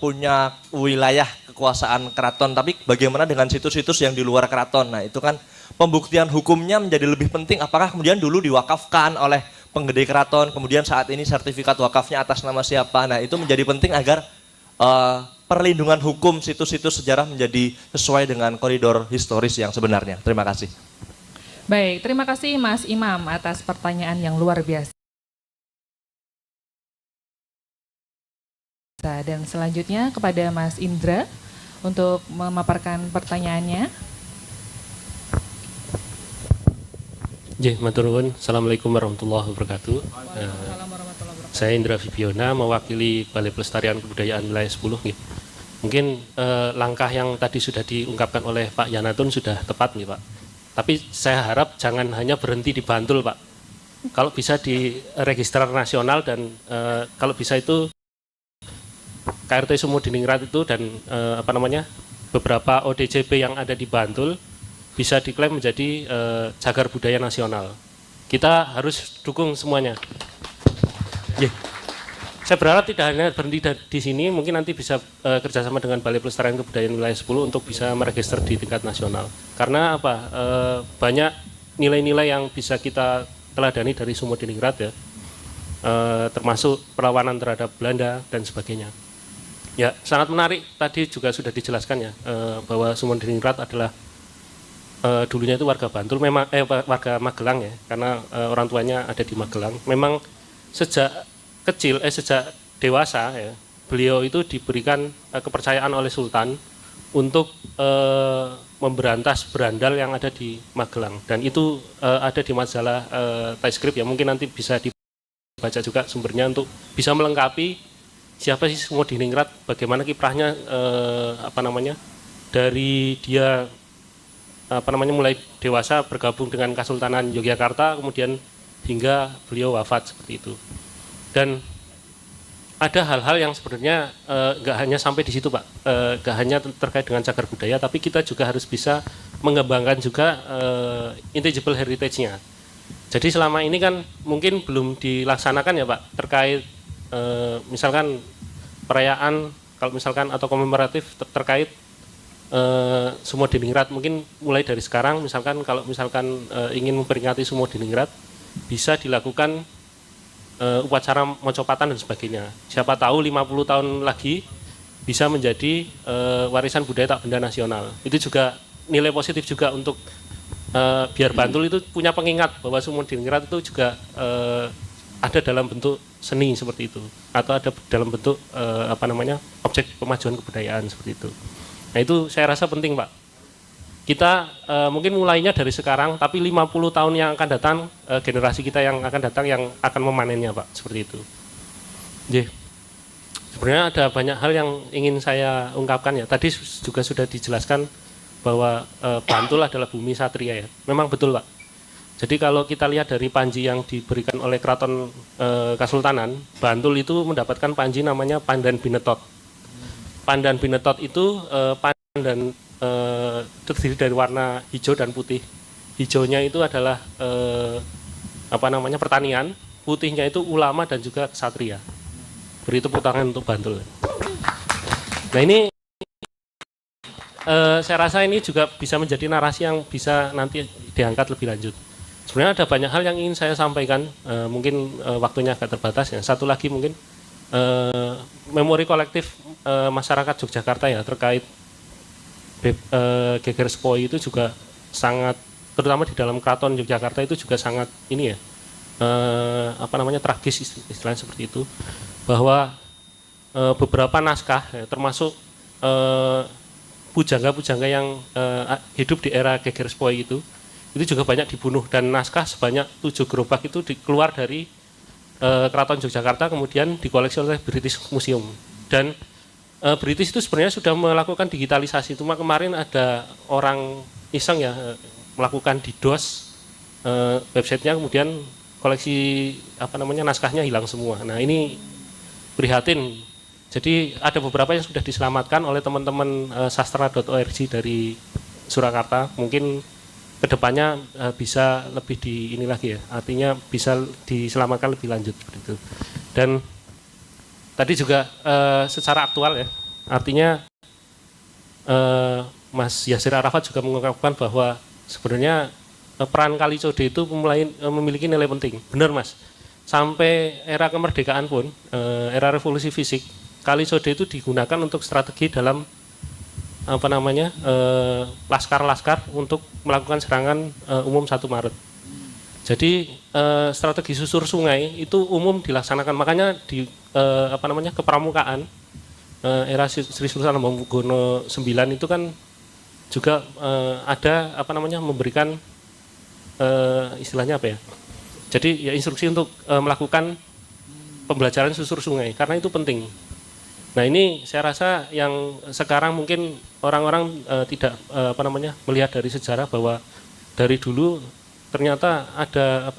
punya wilayah kekuasaan keraton, tapi bagaimana dengan situs-situs yang di luar keraton? Nah, itu kan pembuktian hukumnya menjadi lebih penting. Apakah kemudian dulu diwakafkan oleh penggede keraton, kemudian saat ini sertifikat wakafnya atas nama siapa? Nah, itu menjadi penting agar perlindungan hukum situs-situs sejarah menjadi sesuai dengan koridor historis yang sebenarnya. Terima kasih. Baik, terima kasih Mas Imam atas pertanyaan yang luar biasa. Dan selanjutnya kepada Mas Indra untuk memaparkan pertanyaannya. Matur nuwun. Assalamualaikum warahmatullahi wabarakatuh. Saya Indra Vibiona, mewakili Balai Pelestarian Kebudayaan Wilayah 10. Mungkin langkah yang tadi sudah diungkapkan oleh Pak Yanatun sudah tepat nih Pak. Tapi saya harap jangan hanya berhenti di Bantul Pak. Kalau bisa di Register Nasional dan kalau bisa itu KRT Sumodiningrat itu dan beberapa ODJB yang ada di Bantul bisa diklaim menjadi cagar budaya nasional. Kita harus dukung semuanya. Saya berharap tidak hanya berhenti di sini, mungkin nanti bisa kerjasama dengan Balai Pelestarian Kebudayaan Wilayah 10 untuk bisa meregister di tingkat nasional. Karena banyak nilai-nilai yang bisa kita teladani dari Sumodiningrat ya, termasuk perlawanan terhadap Belanda dan sebagainya. Ya, sangat menarik. Tadi juga sudah dijelaskan ya bahwa Sumodiningrat adalah dulunya itu warga Bantul, memang warga Magelang ya, karena orang tuanya ada di Magelang. Memang sejak kecil, sejak dewasa ya, beliau itu diberikan kepercayaan oleh Sultan untuk memberantas berandal yang ada di Magelang, dan itu ada di majalah Taiskrip ya, mungkin nanti bisa dibaca juga sumbernya untuk bisa melengkapi siapa sih Sumodiningrat, bagaimana kiprahnya dari dia mulai dewasa bergabung dengan Kesultanan Yogyakarta, kemudian hingga beliau wafat seperti itu. Dan ada hal-hal yang sebenarnya nggak hanya sampai di situ Pak, nggak hanya terkait dengan cagar budaya, tapi kita juga harus bisa mengembangkan juga intangible heritage-nya. Jadi selama ini kan mungkin belum dilaksanakan ya Pak, terkait misalkan perayaan kalau misalkan atau komemoratif terkait Sumodiningrat, mungkin mulai dari sekarang misalkan kalau misalkan ingin memperingati Sumodiningrat bisa dilakukan upacara mocopatan dan sebagainya. Siapa tahu 50 tahun lagi bisa menjadi warisan budaya tak benda nasional. Itu juga nilai positif juga untuk biar Bantul itu punya pengingat bahwa Sumodiningrat itu juga ada dalam bentuk seni seperti itu, atau ada dalam bentuk objek pemajuan kebudayaan seperti itu. Nah itu saya rasa penting Pak. kita mungkin mulainya dari sekarang, tapi 50 tahun yang akan datang, generasi kita yang akan datang yang akan memanennya, Pak, seperti itu. Jadi, sebenarnya ada banyak hal yang ingin saya ungkapkan ya. Tadi juga sudah dijelaskan bahwa Bantul adalah bumi satria ya. Memang betul, Pak. Jadi kalau kita lihat dari panji yang diberikan oleh Keraton Kasultanan, Bantul itu mendapatkan panji namanya Pandan Binetot. Pandan Binetot itu pandan terdiri dari warna hijau dan putih. Hijaunya itu adalah pertanian, putihnya itu ulama dan juga ksatria. Beri tepuk tangan untuk Bantul. Nah ini saya rasa ini juga bisa menjadi narasi yang bisa nanti diangkat lebih lanjut. Sebenarnya ada banyak hal yang ingin saya sampaikan, mungkin waktunya agak terbatas ya. Satu lagi mungkin memori kolektif masyarakat Yogyakarta ya terkait Geger Spoi itu juga sangat, terutama di dalam Keraton Yogyakarta itu juga sangat ini ya, tragis istilahnya seperti itu, bahwa beberapa naskah ya, termasuk pujangga-pujangga yang hidup di era Geger Spoi itu juga banyak dibunuh, dan naskah sebanyak 7 gerobak itu keluar dari Keraton Yogyakarta kemudian dikoleksi oleh British Museum. Dan British itu sebenarnya sudah melakukan digitalisasi, cuma kemarin ada orang iseng ya melakukan DDoS websitenya, kemudian koleksi naskahnya hilang semua. Nah ini prihatin. Jadi ada beberapa yang sudah diselamatkan oleh teman-teman sastra.org dari Surakarta. Mungkin kedepannya bisa lebih di ini lagi ya, artinya bisa diselamatkan lebih lanjut gitu. Dan tadi juga secara aktual ya, artinya Mas Yasir Arafat juga mengungkapkan bahwa sebenarnya peran Kalicode itu memiliki nilai penting. Benar Mas, sampai era kemerdekaan pun, era revolusi fisik, Kalicode itu digunakan untuk strategi dalam laskar-laskar untuk melakukan serangan umum 1 Maret. Jadi strategi susur sungai itu umum dilaksanakan, makanya di kepramukaan era Sri Sultan Hamengkubuwono IX itu kan juga ada memberikan istilahnya apa ya? Jadi ya instruksi untuk melakukan pembelajaran susur sungai karena itu penting. Nah ini saya rasa yang sekarang mungkin orang-orang tidak melihat dari sejarah bahwa dari dulu ternyata ada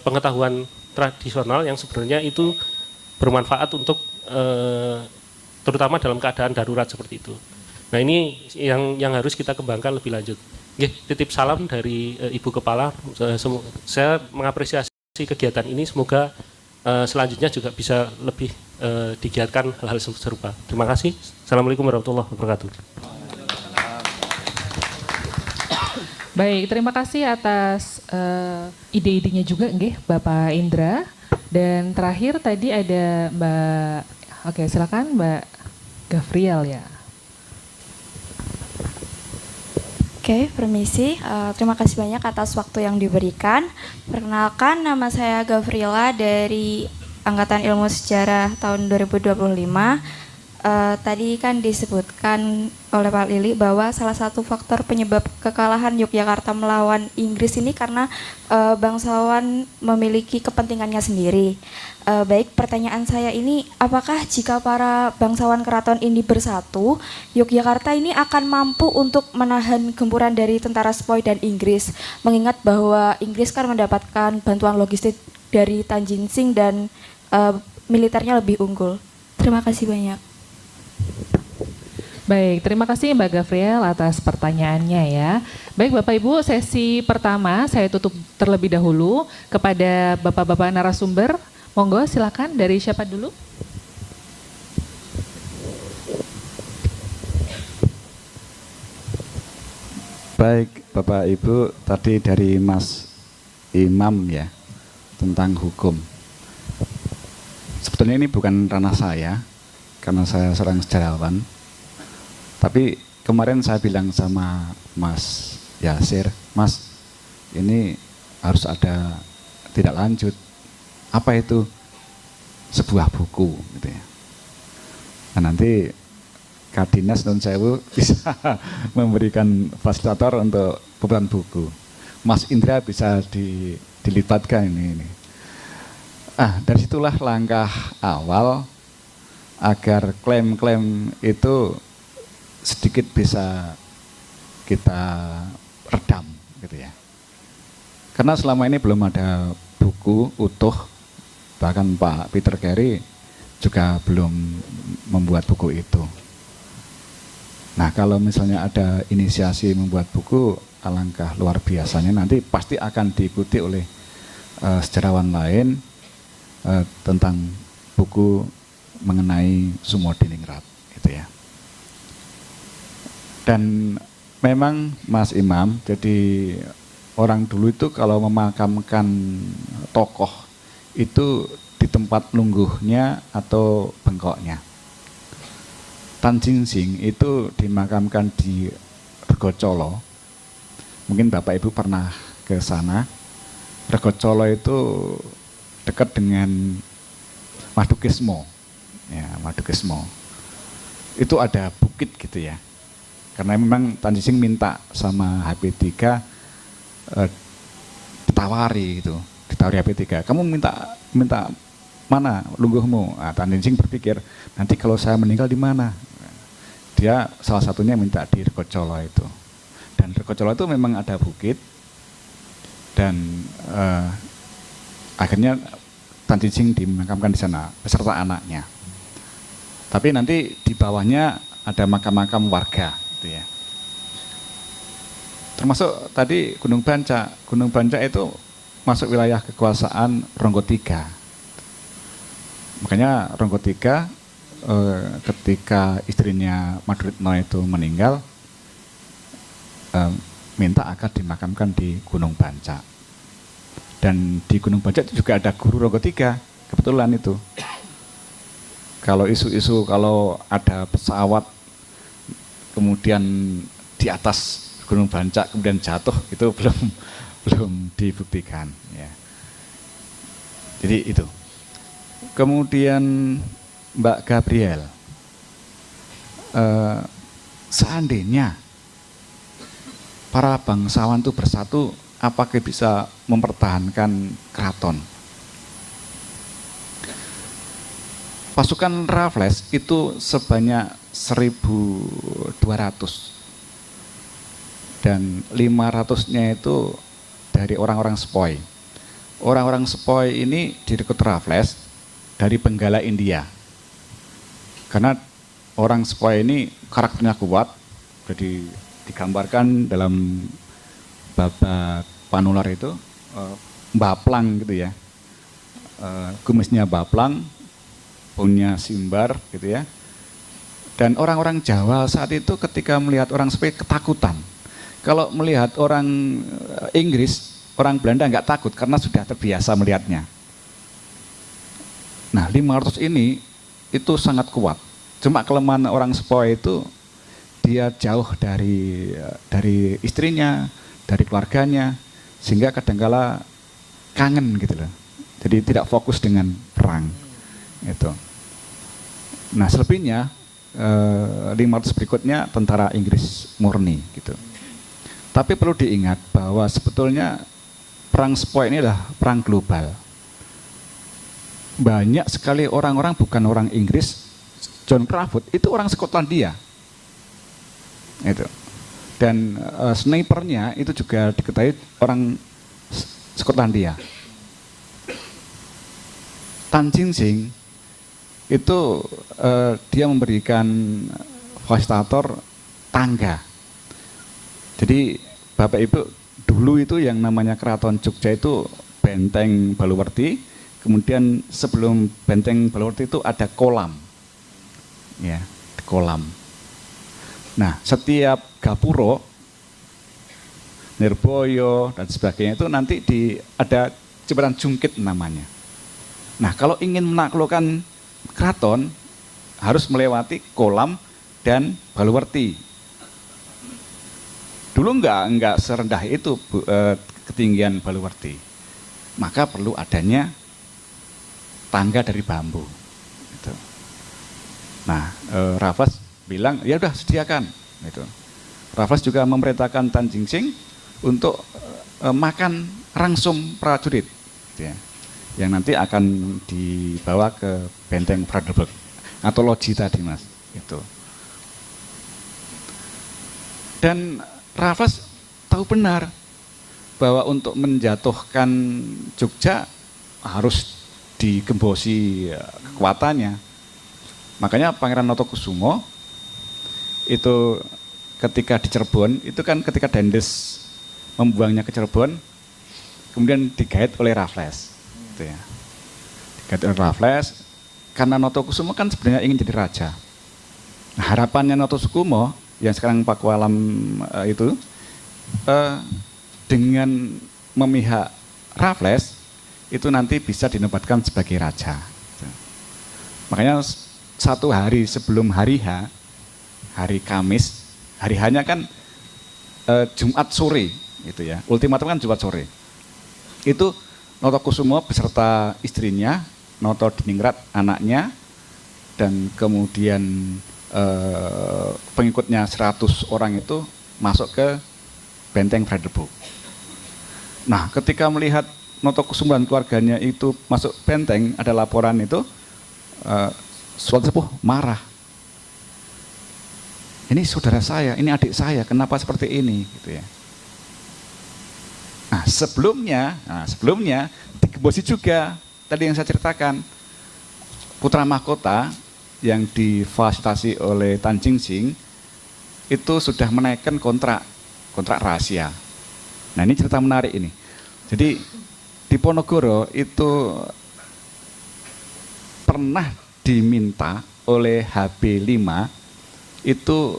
pengetahuan tradisional yang sebenarnya itu bermanfaat untuk terutama dalam keadaan darurat seperti itu. Nah ini yang harus kita kembangkan lebih lanjut. Titip salam dari Ibu Kepala. Saya mengapresiasi kegiatan ini. Semoga selanjutnya juga bisa lebih digiatkan hal-hal serupa. Terima kasih. Assalamualaikum warahmatullahi wabarakatuh. Baik, terima kasih atas ide-idenya juga nggih Bapak Indra. Dan terakhir tadi ada silakan Mbak Gavriel ya. Oke, permisi. Terima kasih banyak atas waktu yang diberikan. Perkenalkan, nama saya Gavriela dari Angkatan Ilmu Sejarah tahun 2025. Tadi kan disebutkan oleh Pak Lili bahwa salah satu faktor penyebab kekalahan Yogyakarta melawan Inggris ini karena bangsawan memiliki kepentingannya sendiri. Baik, pertanyaan saya ini, apakah jika para bangsawan keraton ini bersatu, Yogyakarta ini akan mampu untuk menahan gempuran dari tentara Spoi dan Inggris, mengingat bahwa Inggris kan mendapatkan bantuan logistik dari Tanjung dan militernya lebih unggul. Terima kasih banyak. Baik, terima kasih Mbak Gavriel atas pertanyaannya ya. Baik Bapak Ibu, sesi pertama saya tutup terlebih dahulu kepada Bapak-Bapak narasumber. Monggo silakan, dari siapa dulu? Baik Bapak Ibu, tadi dari Mas Imam ya, tentang hukum. Sebetulnya ini bukan ranah saya, karena saya seorang sejarawan. Tapi kemarin saya bilang sama Mas Yasir, Mas, ini harus ada tidak lanjut. Apa itu? Sebuah buku gitu ya. Nah, nanti Kadinas Nun Sewu bisa memberikan fasilitator untuk pembuatan buku. Mas Indra bisa dilibatkan ini. Dari situlah langkah awal agar klaim-klaim itu sedikit bisa kita redam gitu ya. Karena selama ini belum ada buku utuh, bahkan Pak Peter Carey juga belum membuat buku itu. Nah, kalau misalnya ada inisiasi membuat buku, alangkah luar biasanya, nanti pasti akan diikuti oleh sejarawan lain tentang buku mengenai Sumodiningrat gitu ya. Dan memang Mas Imam, jadi orang dulu itu kalau memakamkan tokoh itu di tempat lungguhnya atau bengkoknya. Tan Jing Sing itu dimakamkan di Regocolo. Mungkin Bapak Ibu pernah ke sana. Regocolo itu dekat dengan Madukismo. Ya, Madukismo. Itu ada bukit gitu ya. Karena memang Tan Jing Sing minta sama HP3 ditawari gitu. Ditawari HP3. Kamu minta mana lungguhmu? Tan Jing Sing berpikir, nanti kalau saya meninggal di mana? Dia salah satunya minta di Regocolo itu. Dan Regocolo itu memang ada bukit. Dan akhirnya Tan Jing Sing dimakamkan di sana beserta anaknya. Tapi nanti di bawahnya ada makam-makam warga gitu ya. Termasuk tadi Gunung Banca. Gunung Banca itu masuk wilayah kekuasaan Ronggo III. Makanya Ronggo III ketika istrinya Madritno itu meninggal, minta agar dimakamkan di Gunung Banca. Dan di Gunung Banca itu juga ada guru Ronggo III, kebetulan itu. Kalau isu-isu kalau ada pesawat kemudian di atas Gunung Banca kemudian jatuh, itu belum dibuktikan ya. Jadi itu. Kemudian Mbak Gabriel, seandainya para bangsawan itu bersatu, apakah bisa mempertahankan keraton? Pasukan Raffles itu sebanyak 1.200 dan 500-nya itu dari orang-orang Sepoy. Orang-orang Sepoy ini direkrut Raffles dari Benggala India. Karena orang Sepoy ini karakternya kuat, jadi digambarkan dalam babak Panular itu baplang gitu ya, kumisnya baplang, punya simbar gitu ya. Dan orang-orang Jawa saat itu ketika melihat orang Sepoy ketakutan. Kalau melihat orang Inggris, orang Belanda nggak takut karena sudah terbiasa melihatnya. Nah, 500 ini itu sangat kuat. Cuma kelemahan orang Sepoy itu dia jauh dari istrinya, dari keluarganya, sehingga kadangkala kangen gitu loh. Jadi tidak fokus dengan perang. Itu. Nah, selebihnya 500 berikutnya tentara Inggris murni gitu. Tapi perlu diingat bahwa sebetulnya perang Sepoy ini adalah perang global. Banyak sekali orang-orang bukan orang Inggris. John Crafoord itu orang Skotlandia. Itu. Dan snipernya itu juga diketahui orang Skotlandia. Tan Jing Sing itu dia memberikan fasilitator tangga. Jadi Bapak Ibu dulu itu yang namanya Keraton Jogja itu Benteng Baluwerti, kemudian sebelum Benteng Baluwerti itu ada kolam, ya kolam. Nah, setiap gapuro, Nirboyo dan sebagainya itu nanti ada jembatan jungkit namanya. Nah, kalau ingin menaklukkan keraton harus melewati kolam dan Baluwerti. Dulu enggak serendah itu ketinggian Baluwerti. Maka perlu adanya tangga dari bambu. Gitu. Nah, Raffles bilang, ya udah sediakan. Gitu. Raffles juga memerintahkan Tan Jing-sing untuk makan rangsum prajurit, gitu ya, yang nanti akan dibawa ke benteng Brandenburg atau loji tadi, Mas. Gitu. Dan Raffles tahu benar bahwa untuk menjatuhkan Jogja harus digembosi kekuatannya. Makanya Pangeran Notokusumo itu ketika di Cirebon, itu kan ketika Dendels membuangnya ke Cirebon, kemudian digait oleh Raffles. Gitu ya. Digait oleh Raffles, karena Notokusumo kan sebenarnya ingin jadi raja. Nah, harapannya Notokusumo yang sekarang Pakualam itu dengan memihak Raffles itu nanti bisa dinobatkan sebagai raja. Makanya satu hari sebelum hari H, hari Kamis, hari H-nya kan Jumat sore, gitu ya. Ultimatum kan Jumat sore. Itu Notokusumo beserta istrinya, Notodiningrat anaknya, dan kemudian pengikutnya 100 orang itu masuk ke benteng Brandenburg. Nah, ketika melihat Notokusumo dan keluarganya itu masuk benteng, ada laporan itu, Sultan Sepuh marah. Ini saudara saya, ini adik saya, kenapa seperti ini? Gitu ya. Nah, sebelumnya digembosi juga, tadi yang saya ceritakan, putra mahkota yang difasilitasi oleh Tan Jing-sing itu sudah menaikkan kontrak rahasia. Nah, ini cerita menarik ini. Jadi di Ponorogo itu pernah diminta oleh HB5 itu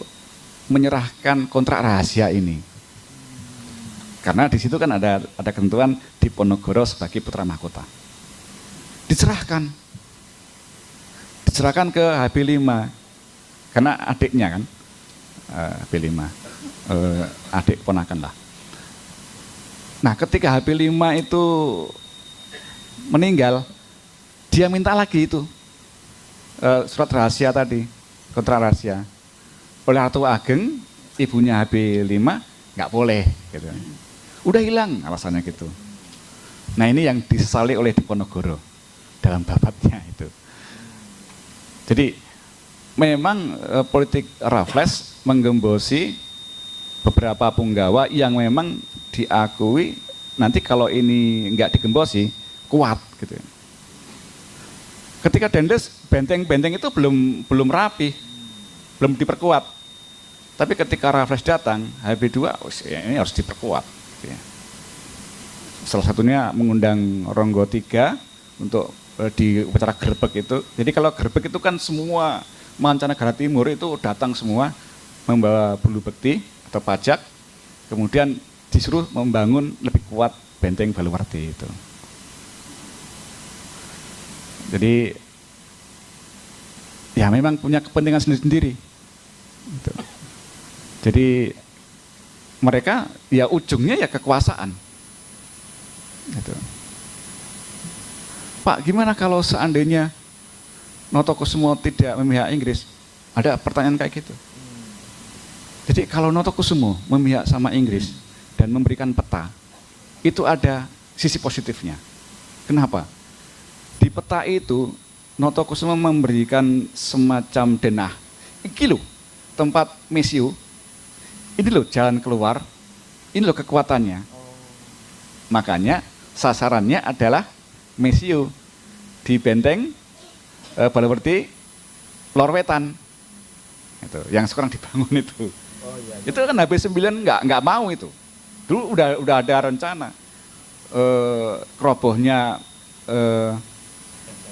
menyerahkan kontrak rahasia ini. Karena di situ kan ada ketentuan di Ponorogo sebagai putra mahkota. Diserahkan ke HB5 karena adiknya kan, HB5 adik ponakan lah. Nah, ketika HB5 itu meninggal, dia minta lagi itu surat rahasia tadi, kontrak rahasia. Oleh Ratu Ageng, ibunya HB5 nggak boleh, gitu. Udah hilang alasannya gitu. Nah, ini yang disesali oleh Diponegoro dalam babatnya itu. Jadi memang politik Raffles menggembosi beberapa punggawa yang memang diakui nanti kalau ini nggak digembosi kuat gitu. Ketika Dendels benteng-benteng itu belum rapi, belum diperkuat. Tapi ketika Raffles datang, HB2 ini harus diperkuat. Gitu ya. Salah satunya mengundang Ronggo III untuk di upacara gerbek itu. Jadi kalau gerbek itu kan semua mancanegara timur itu datang semua membawa bulu bekti atau pajak, kemudian disuruh membangun lebih kuat benteng Baluwarti itu. Jadi ya memang punya kepentingan sendiri-sendiri. Gitu. Jadi mereka ya ujungnya ya kekuasaan. Gitu. Pak, gimana kalau seandainya Notokusumo tidak memihak Inggris? Ada pertanyaan kayak gitu. Jadi kalau Notokusumo memihak sama Inggris dan memberikan peta, itu ada sisi positifnya. Kenapa? Di peta itu Notokusumo memberikan semacam denah. Ini loh tempat Mesiu, ini loh jalan keluar, ini loh kekuatannya. Makanya sasarannya adalah Mesiu di benteng Baluwarti Lor Wetan itu, yang sekarang dibangun itu. Oh, iya, iya. Itu kan HB9 nggak mau itu. Dulu udah ada rencana kerobohnya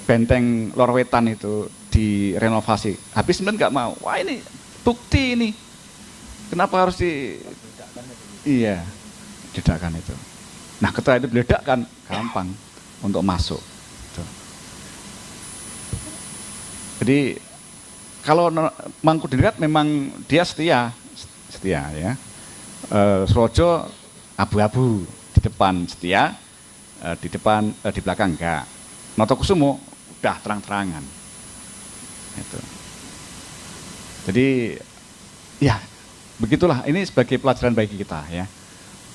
benteng Lor Wetan itu direnovasi. HB9 nggak mau. Wah, ini bukti ini. Kenapa harus diledakkan itu. Nah, ketika itu diledakkan gampang untuk masuk. Jadi kalau Mangkunegaran memang dia setia ya. Surojo abu-abu, di depan setia, di belakang enggak. Notokusumo udah terang-terangan. Itu. Jadi ya begitulah, ini sebagai pelajaran bagi kita ya,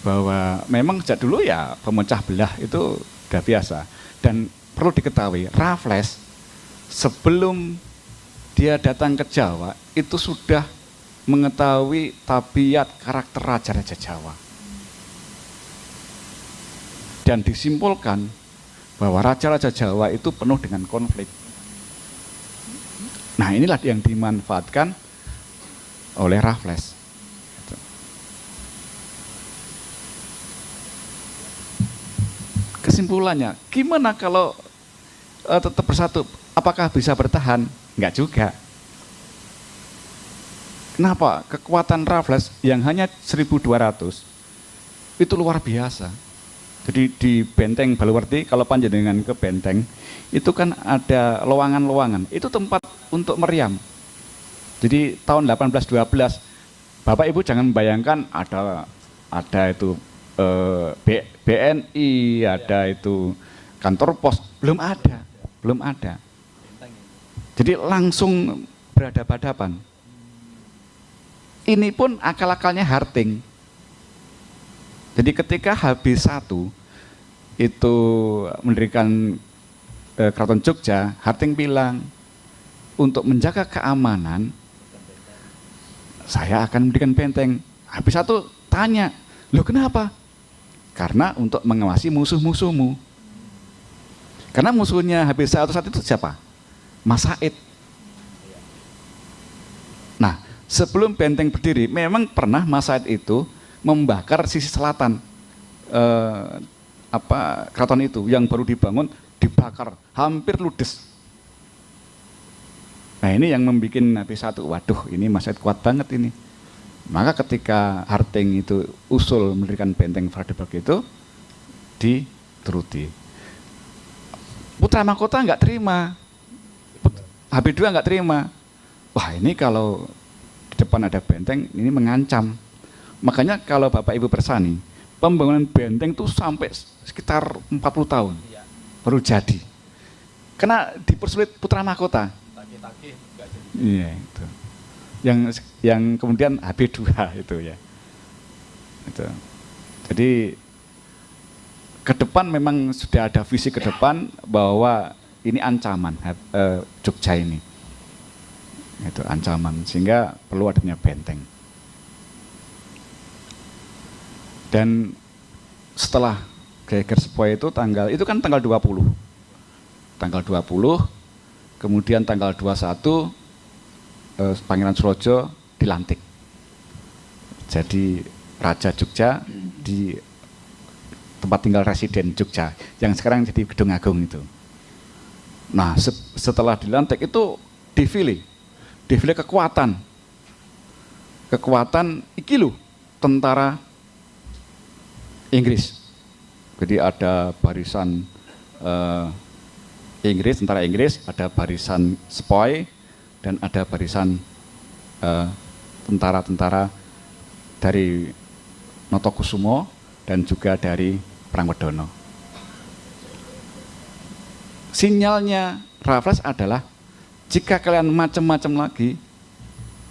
bahwa memang sejak dulu ya pemecah belah itu udah biasa. Dan perlu diketahui, Raffles sebelum dia datang ke Jawa itu sudah mengetahui tabiat karakter raja-raja Jawa. Dan disimpulkan bahwa raja-raja Jawa itu penuh dengan konflik. Nah, inilah yang dimanfaatkan oleh Raffles. Kesimpulannya, gimana kalau tetap bersatu? Apakah bisa bertahan? Enggak juga. Kenapa? Kekuatan Raffles yang hanya 1.200 itu luar biasa. Jadi di benteng Baluwerti, kalau panjenengan ke benteng, itu kan ada lowangan-lowangan. Itu tempat untuk meriam. Jadi tahun 1812, Bapak Ibu jangan membayangkan ada itu BNI, ada itu kantor pos, belum ada. Jadi langsung berhadapan-hadapan. Ini pun akal-akalnya Harting. Jadi ketika Habis-1 itu mendirikan Keraton Jogja, Harting bilang, untuk menjaga keamanan, saya akan mendirikan benteng. Habis-1 tanya, loh kenapa? Karena untuk mengawasi musuh-musuhmu. Karena musuhnya Habis-1 saat itu siapa? Mas Said. Nah, sebelum benteng berdiri, memang pernah Mas Said itu membakar sisi selatan keraton itu yang baru dibangun, dibakar hampir ludes. Nah, ini yang membuat Habis-1, waduh ini Mas Said kuat banget ini. Maka ketika Harting itu usul mendirikan benteng Fradeberg itu dituruti. Putra Mahkota nggak terima, Habis-2 nggak terima. Wah, ini kalau di depan ada benteng ini mengancam. Makanya kalau Bapak Ibu persani, pembangunan benteng itu sampai sekitar 40 tahun baru jadi. Karena dipersulit Putra Mahkota. Iya, itu. Yang kemudian Habis-2 itu ya. Itu. Jadi ke depan memang sudah ada visi ke depan bahwa ini ancaman Jogja ini. Itu ancaman, sehingga perlu adanya benteng. Dan setelah geger sepoi itu kan tanggal 20. Tanggal 20, kemudian tanggal 21 Pangeran Surojo dilantik. Jadi Raja Jogja di tempat tinggal residen Jogja yang sekarang jadi Gedung Agung itu. Nah, setelah dilantik itu defile kekuatan iki lho, tentara Inggris. Jadi ada barisan tentara Inggris, ada barisan sepoi, dan ada barisan tentara-tentara dari Notokusumo dan juga dari Prangwedono. Sinyalnya Raffles adalah, jika kalian macam-macam lagi,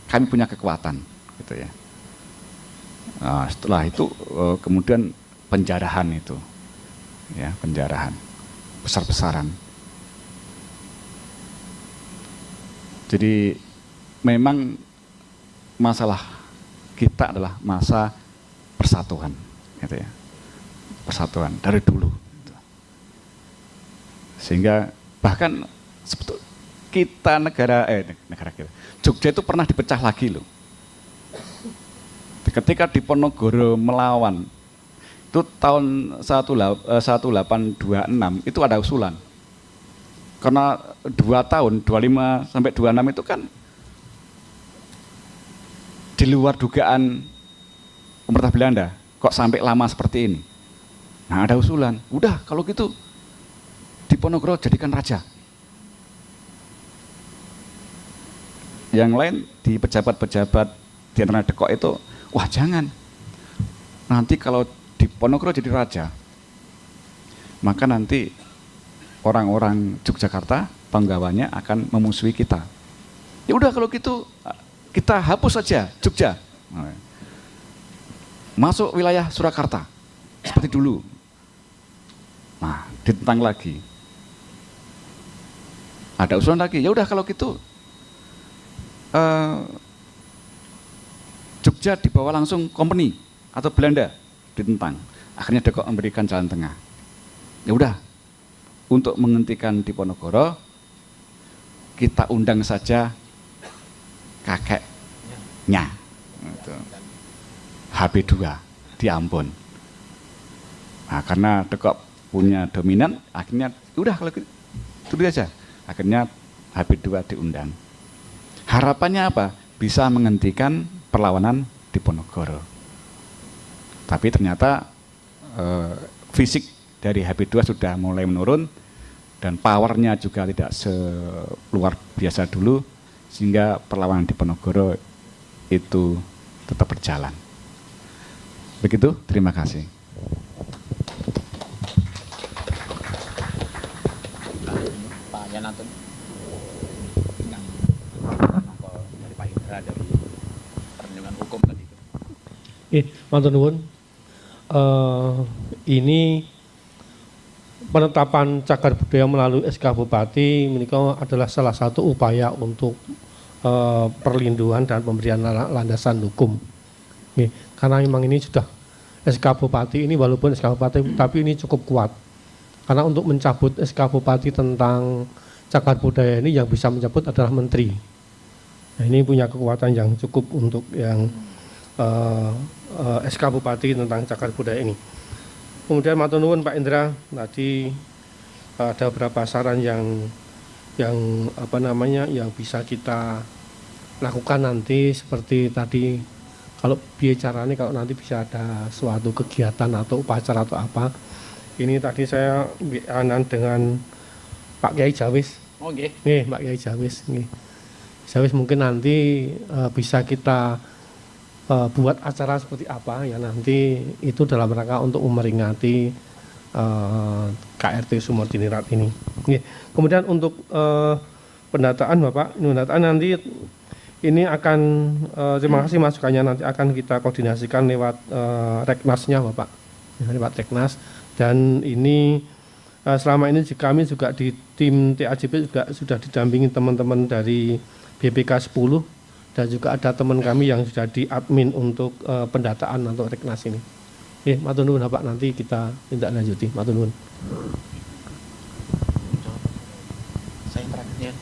kami punya kekuatan, gitu ya. Nah, setelah itu kemudian penjarahan itu, ya, penjarahan besar-besaran. Jadi memang masalah kita adalah masa persatuan, gitu ya, persatuan dari dulu. Gitu. Sehingga bahkan kita negara kita, Jogja itu pernah dipecah lagi loh. Ketika Diponegoro melawan, itu tahun 1826 itu ada usulan. Karena 2 tahun, 25 sampai 26 itu kan di luar dugaan pemerintah Belanda, kok sampai lama seperti ini. Nah, ada usulan, udah kalau gitu Diponegoro jadikan raja. Yang lain di pejabat-pejabat di antara Dekok itu, wah jangan. Nanti kalau Diponegoro jadi raja, maka nanti orang-orang Yogyakarta, penggawanya akan memusuhi kita. Ya udah kalau gitu kita hapus saja Jogja. Masuk wilayah Surakarta, seperti dulu. Nah, ditentang lagi. Ada usulan lagi, ya udah kalau gitu Jogja dibawa langsung company atau Belanda, ditentang. Akhirnya De Kock memberikan jalan tengah. Ya udah, untuk menghentikan Diponegoro, kita undang saja kakeknya, HP2 di Ambon. Nah, karena De Kock punya dominan, akhirnya udah kalau gitu, itu aja. Akhirnya HP2 diundang. Harapannya apa? Bisa menghentikan perlawanan Diponegoro. Tapi ternyata fisik dari HP2 sudah mulai menurun dan powernya juga tidak seluar biasa dulu, sehingga perlawanan Diponegoro itu tetap berjalan. Begitu, terima kasih. Pak Yanantun yang dari Pak Indra dari perlindungan hukum tadi itu. Matur nuwun. Ini penetapan cagar budaya melalui SK Bupati menika adalah salah satu upaya untuk perlindungan dan pemberian landasan hukum. Karena memang ini sudah SK Bupati ini, walaupun SK Bupati tapi ini cukup kuat. Karena untuk mencabut SK Bupati tentang cagar budaya ini yang bisa mencabut adalah Menteri. Nah, ini punya kekuatan yang cukup untuk yang SK Bupati tentang cagar budaya ini. Kemudian matur nuwun Pak Indra, tadi ada beberapa saran yang apa namanya yang bisa kita lakukan nanti, seperti tadi kalau bicaranya kalau nanti bisa ada suatu kegiatan atau upacara atau apa. Ini tadi saya bianan dengan Pak Kiai Jawis. Oh nggih. Nih, Pak Kiai Jawis nggih. Jawis mungkin nanti bisa kita buat acara seperti apa ya nanti itu dalam rangka untuk memperingati KRT Sumur Dinirat ini. Nggih. Kemudian untuk pendataan Bapak, pendataan nanti ini akan terima kasih masukannya, nanti akan kita koordinasikan lewat Reknasnya Bapak, lewat Reknas. Dan ini selama ini kami juga di tim TAJP juga sudah didampingi teman-teman dari BPK 10 dan juga ada teman kami yang sudah di admin untuk pendataan untuk Reknas ini. Matur nuwun Bapak, nanti kita tindak lanjuti. Matur nuwun. Saya terakhirnya.